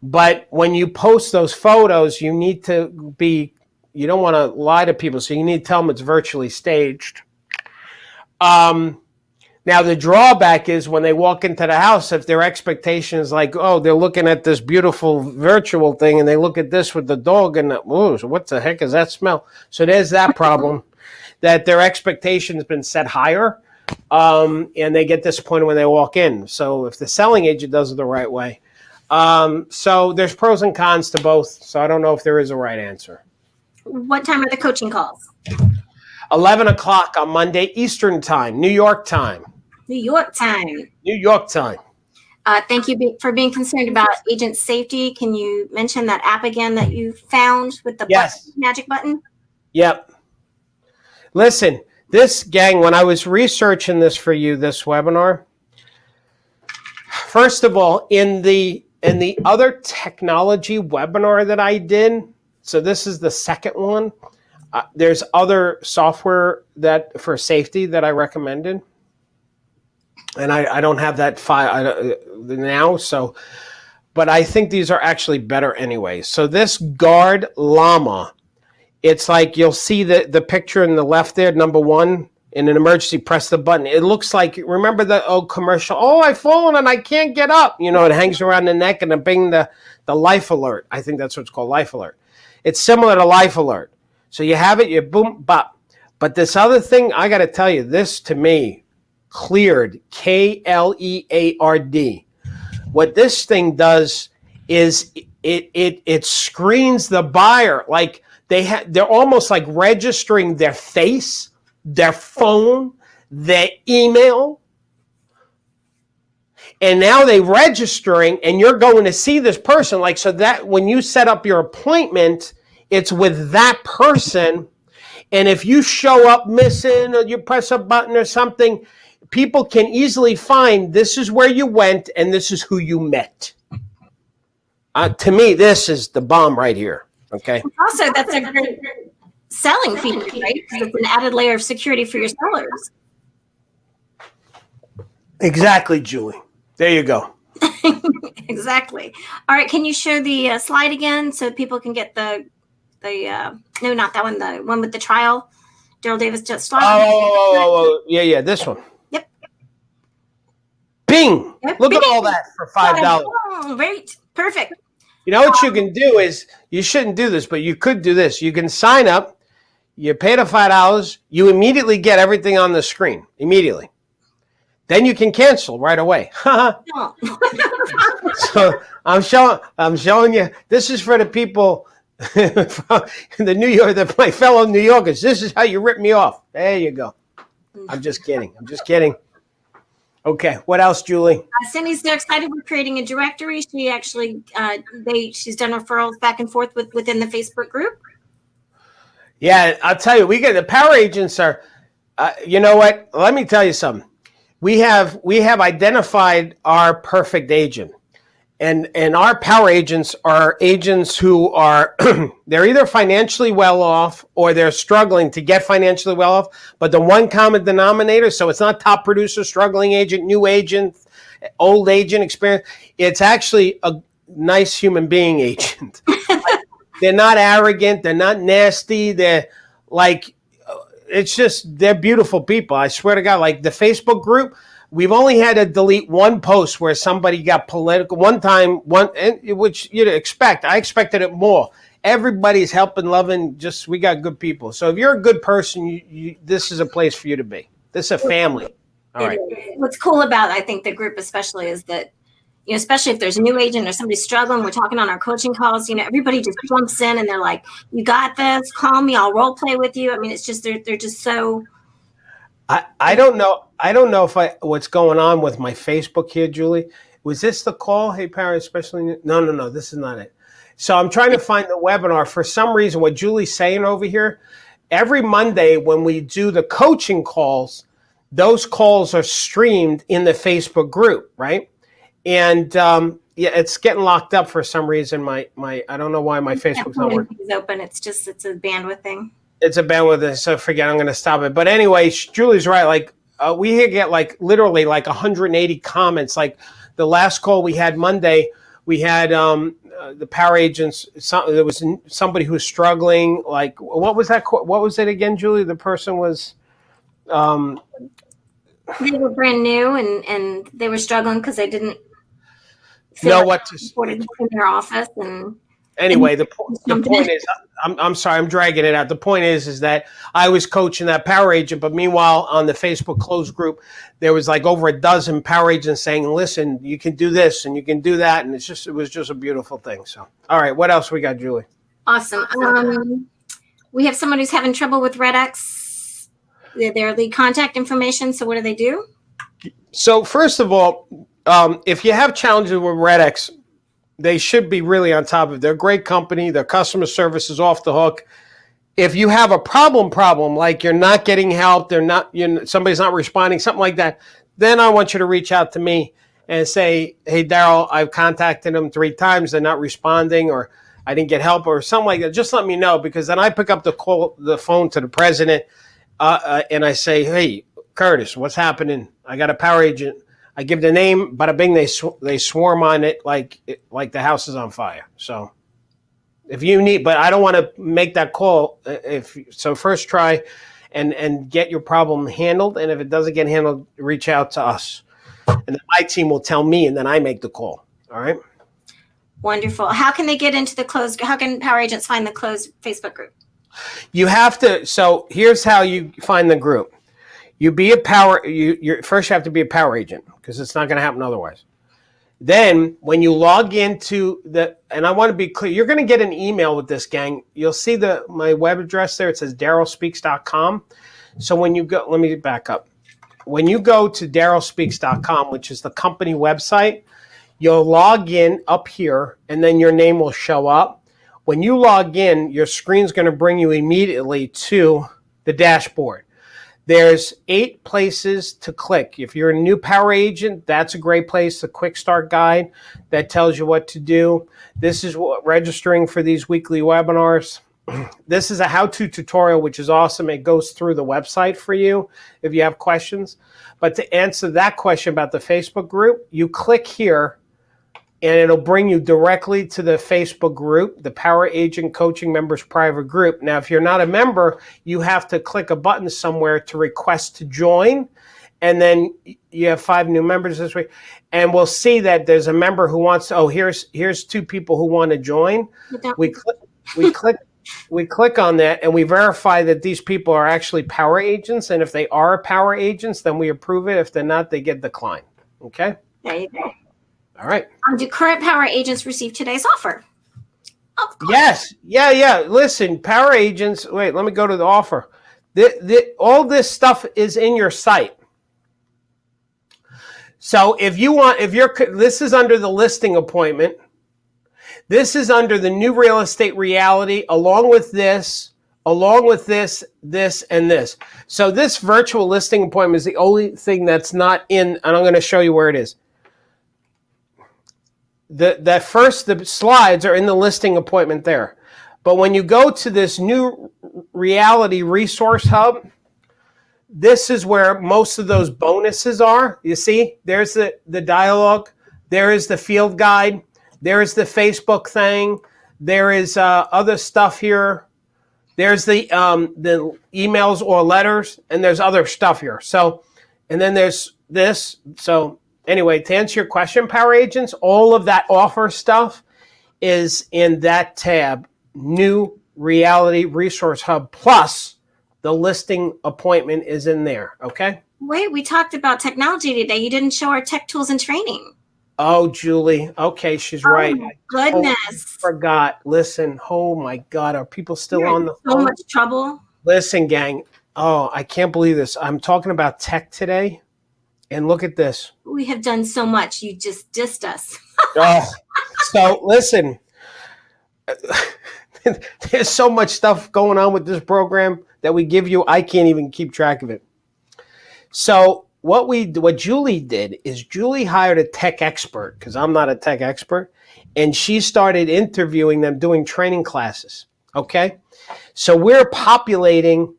But when you post those photos, you need to be, you don't want to lie to people, so you need to tell them it's virtually staged. Now, the drawback is when they walk into the house, if their expectation is like, oh, they're looking at this beautiful virtual thing, and they look at this with the dog, and oh, what the heck is that smell? So there's that problem, that their expectation has been set higher, and they get disappointed when they walk in. So if the selling agent does it the right way. So there's pros and cons to both, so I don't know if there is a right answer. What time are the coaching calls? 11 o'clock on Monday, Eastern time, New York time. New York time. New York time. Thank you for being concerned about agent safety. Can you mention that app again that you found with the magic button? Yep. Listen, this gang, when I was researching this for you, this webinar, first of all, in the other technology webinar that I did, so this is the second one, there's other software that for safety that I recommended. And I don't have that file now, so, but I think these are actually better anyway. So this Guard Llama, it's like you'll see the picture in the left there, number one, in an emergency, press the button. It looks like, remember the old commercial, oh, I've fallen and I can't get up. You know, it hangs around the neck and it bing the life alert. I think that's what it's called, life alert. It's similar to life alert. So you have it, you boom, bop. But this other thing, I got to tell you, this to me, Cleared, K-L-E-A-R-D. What this thing does is it screens the buyer. Like they're almost like registering their face, their phone, their email. And now they're registering and you're going to see this person. Like, so that when you set up your appointment, it's with that person. And if you show up missing or you press a button or something, people can easily find this is where you went and this is who you met. To me, this is the bomb right here. Okay. Also, that's a great selling feature, right? Because it's an added layer of security for your sellers. Exactly, Julie. There you go. Exactly. All right. Can you show the slide again so people can get the no, not that one, the one with the trial? Darryl Davis just slide. Oh, yeah, this one. Yep. Bing! Yep. Look Bing! at all that for $5. Right. Perfect. You know what you can do is, you shouldn't do this, but you could do this. You can sign up, you pay the $5, you immediately get everything on the screen, immediately. Then you can cancel right away. No. So I'm showing you, this is for the people from the New York, my fellow New Yorkers. This is how you rip me off. There you go. I'm just kidding. Okay, what else, Julie? Cindy's so excited. We're creating a directory. She actually, she's done referrals back and forth within the Facebook group. Yeah, I'll tell you, we get the power agents are. You know what? Let me tell you something. We have identified our perfect agent, and our power agents are agents who are they're either financially well off or they're struggling to get financially well off. But the one common denominator, so it's not top producer, struggling agent, new agent, old agent experience. It's actually a nice human being agent. They're not arrogant. They're not nasty. They're like, it's just, they're beautiful people. I swear to God, like the Facebook group, we've only had to delete one post where somebody got political one time, which you'd expect. I expected it more. Everybody's helping, loving, we got good people. So if you're a good person, this is a place for you to be. This is a family. All right. What's cool about, I think, the group especially is that, especially if there's a new agent or somebody struggling, we're talking on our coaching calls, everybody just jumps in and they're like, you got this, call me, I'll role play with you. I mean, it's just, they're just so. I don't know if what's going on with my Facebook here, Julie. Was this the call? Hey, Paris, especially. No, this is not it. So I'm trying to find the webinar. For some reason, what Julie's saying over here, every Monday when we do the coaching calls, those calls are streamed in the Facebook group, right? And it's getting locked up for some reason. My I don't know why my Facebook's not working. It's open. It's a bandwidth thing. It's a bandwidth, so forget. I'm going to stop it. But anyway, Julie's right. Like we get literally 180 comments. Like the last call we had Monday, we had the power agents. There was somebody who was struggling. Like what was that? What was it again, Julie? The person was. They were brand new and they were struggling because they didn't know what to in their office. And anyway, the point is, I'm sorry, I'm dragging it out. The point is that I was coaching that power agent, but meanwhile on the Facebook closed group, there was over a dozen power agents saying, "Listen, you can do this and you can do that," and it was just a beautiful thing. So, all right, what else we got, Julie? Awesome. We have someone who's having trouble with RedX. Their lead contact information. So what do they do? So first of all, if you have challenges with RedX, they should be really on top of it. They're a great company. Their customer service is off the hook. If you have a problem, like you're not getting help, somebody's not responding, something like that, then I want you to reach out to me and say, "Hey, Darryl, I've contacted them 3 times. They're not responding, or I didn't get help," or something like that. Just let me know, because then I pick up the phone to the president. And I say, "Hey, Curtis, what's happening? I got a power agent." I give the name, bada bing, they swarm on it like the house is on fire. So if you need, but I don't want to make that call. So first try and get your problem handled. And if it doesn't get handled, reach out to us. And then my team will tell me, and then I make the call. All right. Wonderful. How can they get into the closed? How can power agents find the closed Facebook group? You have to. So here's how you find the group. You be a power. You first have to be a power agent, because it's not going to happen otherwise. Then when you log into and I want to be clear, you're going to get an email with this, gang. You'll see my web address there. It says darrylspeaks.com. So when you go, let me back up. When you go to darrylspeaks.com, which is the company website, you'll log in up here, and then your name will show up. When you log in, your screen's going to bring you immediately to the dashboard. There's 8 places to click. If you're a new power agent, that's a great place. The quick start guide that tells you what to do. This is registering for these weekly webinars. This is a how-to tutorial, which is awesome. It goes through the website for you if you have questions. But to answer that question about the Facebook group, you click here, and it'll bring you directly to the Facebook group, the Power Agent Coaching Members Private Group. Now, if you're not a member, you have to click a button somewhere to request to join. And then you have 5 new members this week. And we'll see that there's a member who wants to, here's 2 people who want to join. We click on that and we verify that these people are actually power agents. And if they are power agents, then we approve it. If they're not, they get declined. Okay? There you go. All right. Do current power agents receive today's offer? Of course. Yes. Yeah. Listen, power agents, wait, let me go to the offer. All this stuff is in your site. So this is under the listing appointment. This is under the new real estate reality, along with this, this, and this. So this virtual listing appointment is the only thing that's not in, and I'm going to show you where it is. The slides are in the listing appointment there. But when you go to this new reality resource hub, this is where most of those bonuses are. You see, there's the dialogue. There is the field guide. There is the Facebook thing. There is other stuff here. There's the emails or letters, and there's other stuff here. So, and then there's this. So anyway, to answer your question, Power Agents, all of that offer stuff is in that tab, New Reality Resource Hub, plus the listing appointment is in there, okay? Wait, we talked about technology today. You didn't show our tech tools and training. Oh, Julie. Okay, she's right. Oh, my goodness. I forgot. Listen, oh, my God. Are people still on the phone? So much trouble. Listen, gang. Oh, I can't believe this. I'm talking about tech today, and look at this. We have done so much. You just dissed us. So, listen. There's so much stuff going on with this program that we give you. I can't even keep track of it. So what Julie did is Julie hired a tech expert, because I'm not a tech expert, and she started interviewing them, doing training classes. Okay. So we're populating.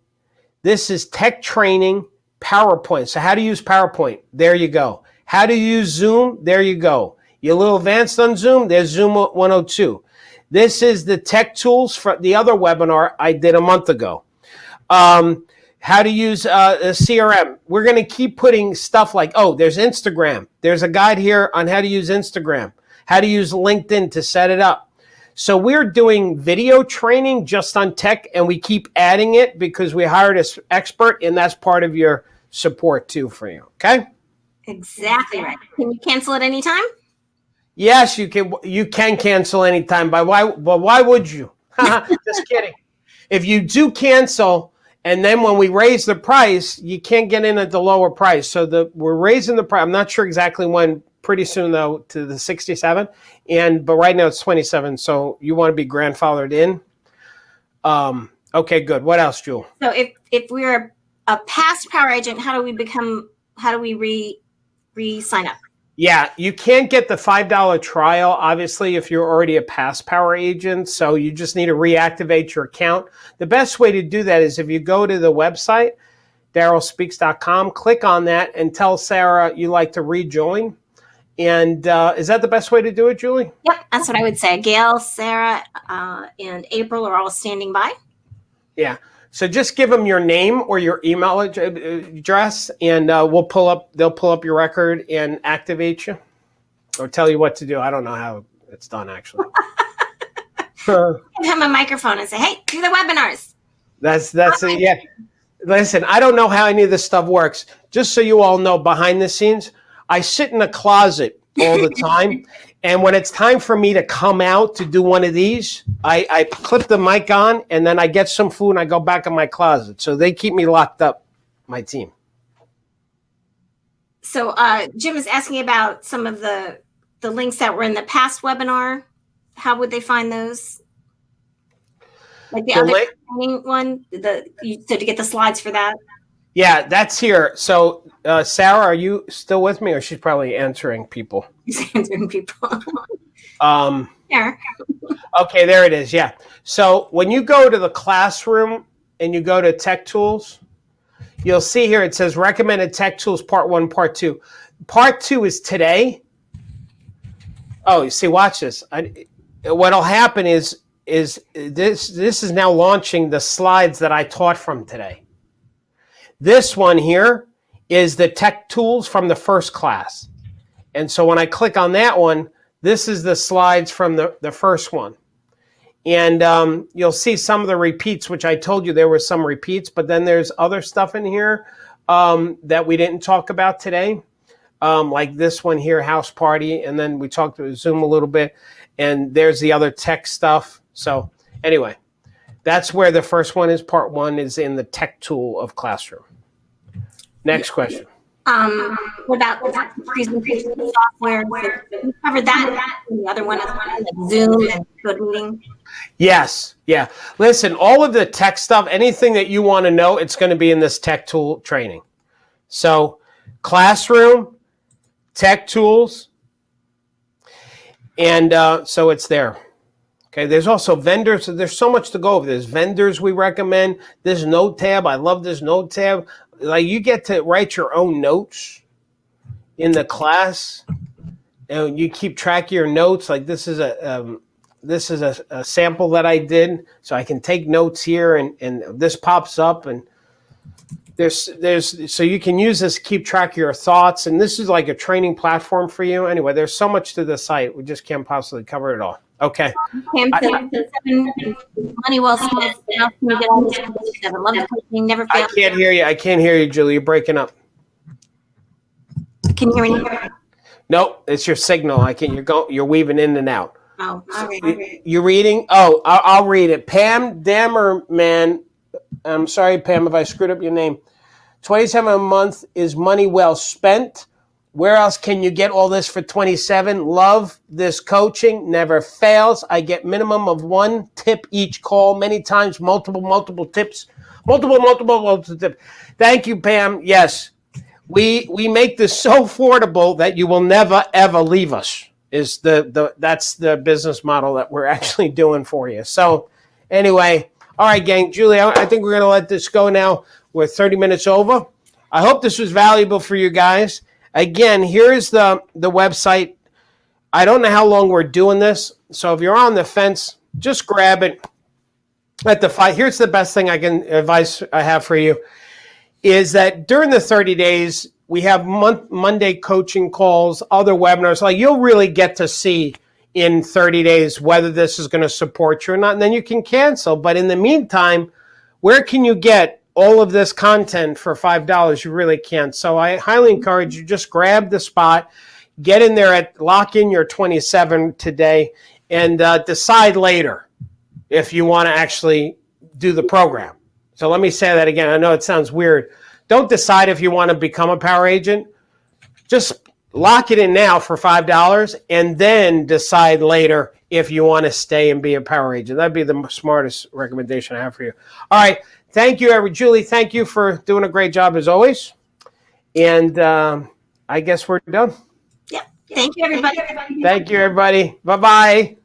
This is tech training, PowerPoint. So how to use PowerPoint? There you go. How to use Zoom? There you go. You're a little advanced on Zoom? There's Zoom 102. This is the tech tools for the other webinar I did a month ago. How to use a CRM. We're going to keep putting stuff like, there's Instagram. There's a guide here on how to use Instagram, how to use LinkedIn to set it up. So we're doing video training just on tech, and we keep adding it because we hired an expert, and that's part of your support too for you. Okay? Exactly right. Can you cancel at any time? Yes, you can. You can cancel anytime. But why would you? Just kidding. If you do cancel, and then when we raise the price, you can't get in at the lower price. So we're raising the price. I'm not sure exactly when. Pretty soon though, to the 67, but right now it's 27. So you want to be grandfathered in. Okay, good. What else, Jewel? So if we're a past power agent, how do we re-sign up? Yeah, you can't get the $5 trial, obviously, if you're already a past power agent. So you just need to reactivate your account. The best way to do that is if you go to the website, darrylspeaks.com, click on that and tell Sarah you like to rejoin. And is that the best way to do it, Julie? Yep, that's what I would say. Gail, Sarah, and April are all standing by. Yeah. So just give them your name or your email address, and they'll pull up your record and activate you, or tell you what to do. I don't know how it's done, actually. Give him a microphone and say, "Hey, do the webinars." That's it. Yeah. Listen, I don't know how any of this stuff works. Just so you all know, behind the scenes, I sit in a closet all the time. And when it's time for me to come out to do one of these, I clip the mic on, and then I get some food and I go back in my closet. So they keep me locked up, my team. So Jim is asking about some of the links that were in the past webinar. How would they find those? Like the other training one, so to get the slides for that? Yeah, that's here. So, Sarah, are you still with me, or she's probably answering people? She's answering people. Yeah. Okay, there it is. Yeah. So when you go to the classroom and you go to Tech Tools, you'll see here it says Recommended Tech Tools Part 1, Part 2. Part 2 is today. Oh, you see, watch this. What'll happen is this is now launching the slides that I taught from today. This one here is the Tech Tools from the first class. And so when I click on that one, this is the slides from the first one. And you'll see some of the repeats, which I told you there were some repeats, but then there's other stuff in here that we didn't talk about today, like this one here, House Party, and then we talked about Zoom a little bit, and there's the other tech stuff. So anyway, that's where the first one is. Part 1 is in the Tech Tool of Classroom. Next question. What about the presentation software? We covered that. And the other one is like Zoom and GoToMeeting. Yes. Yeah. Listen, all of the tech stuff, anything that you want to know, it's going to be in this Tech Tool training. So Classroom, Tech Tools, and so it's there. Okay, there's also vendors. There's so much to go over. There's vendors we recommend. This note tab, I love this note tab. Like you get to write your own notes in the class, and you keep track of your notes. Like this is a sample that I did, so I can take notes here, and this pops up, and there's so you can use this to keep track of your thoughts, and this is like a training platform for you. Anyway, there's so much to the site. We just can't possibly cover it all. Okay. Pam said, money well spent. How can you get all this? Love the coaching, never fail. I can't hear you. I can't hear you, Julie. You're breaking up. Can you hear me now? Nope, it's your signal. I can't. You're weaving in and out. Oh, all right. You're reading? Oh, I'll read it. Pam Dammerman. I'm sorry, Pam, if I screwed up your name. $27 a month is money well spent. Where else can you get all this for $27? Love this coaching. Never fails. I get minimum of 1 tip each call. Many times, multiple tips. Multiple tips. Thank you, Pam. Yes, we make this so affordable that you will never ever leave us. That's the business model that we're actually doing for you. So, anyway, all right, gang. Julie, I think we're gonna let this go now. We're 30 minutes over. I hope this was valuable for you guys. Again, here's the website. I don't know how long we're doing this, so if you're on the fence, just grab it at the fight. Here's the best thing advice I have for you is that during the 30 days, we have Monday coaching calls, other webinars. Like you'll really get to see in 30 days whether this is going to support you or not, and then you can cancel. But in the meantime, where can you get all of this content for $5? You really can't. So I highly encourage you, just grab the spot, get in there, lock in your 27 today, and decide later if you want to actually do the program. So let me say that again. I know it sounds weird. Don't decide if you want to become a power agent. Just lock it in now for $5 and then decide later if you want to stay and be a power agent. That'd be the smartest recommendation I have for you. All right. Thank you, Julie. Thank you for doing a great job as always. And I guess we're done. Yeah. Thank you, everybody. Thank you, everybody. Bye-bye.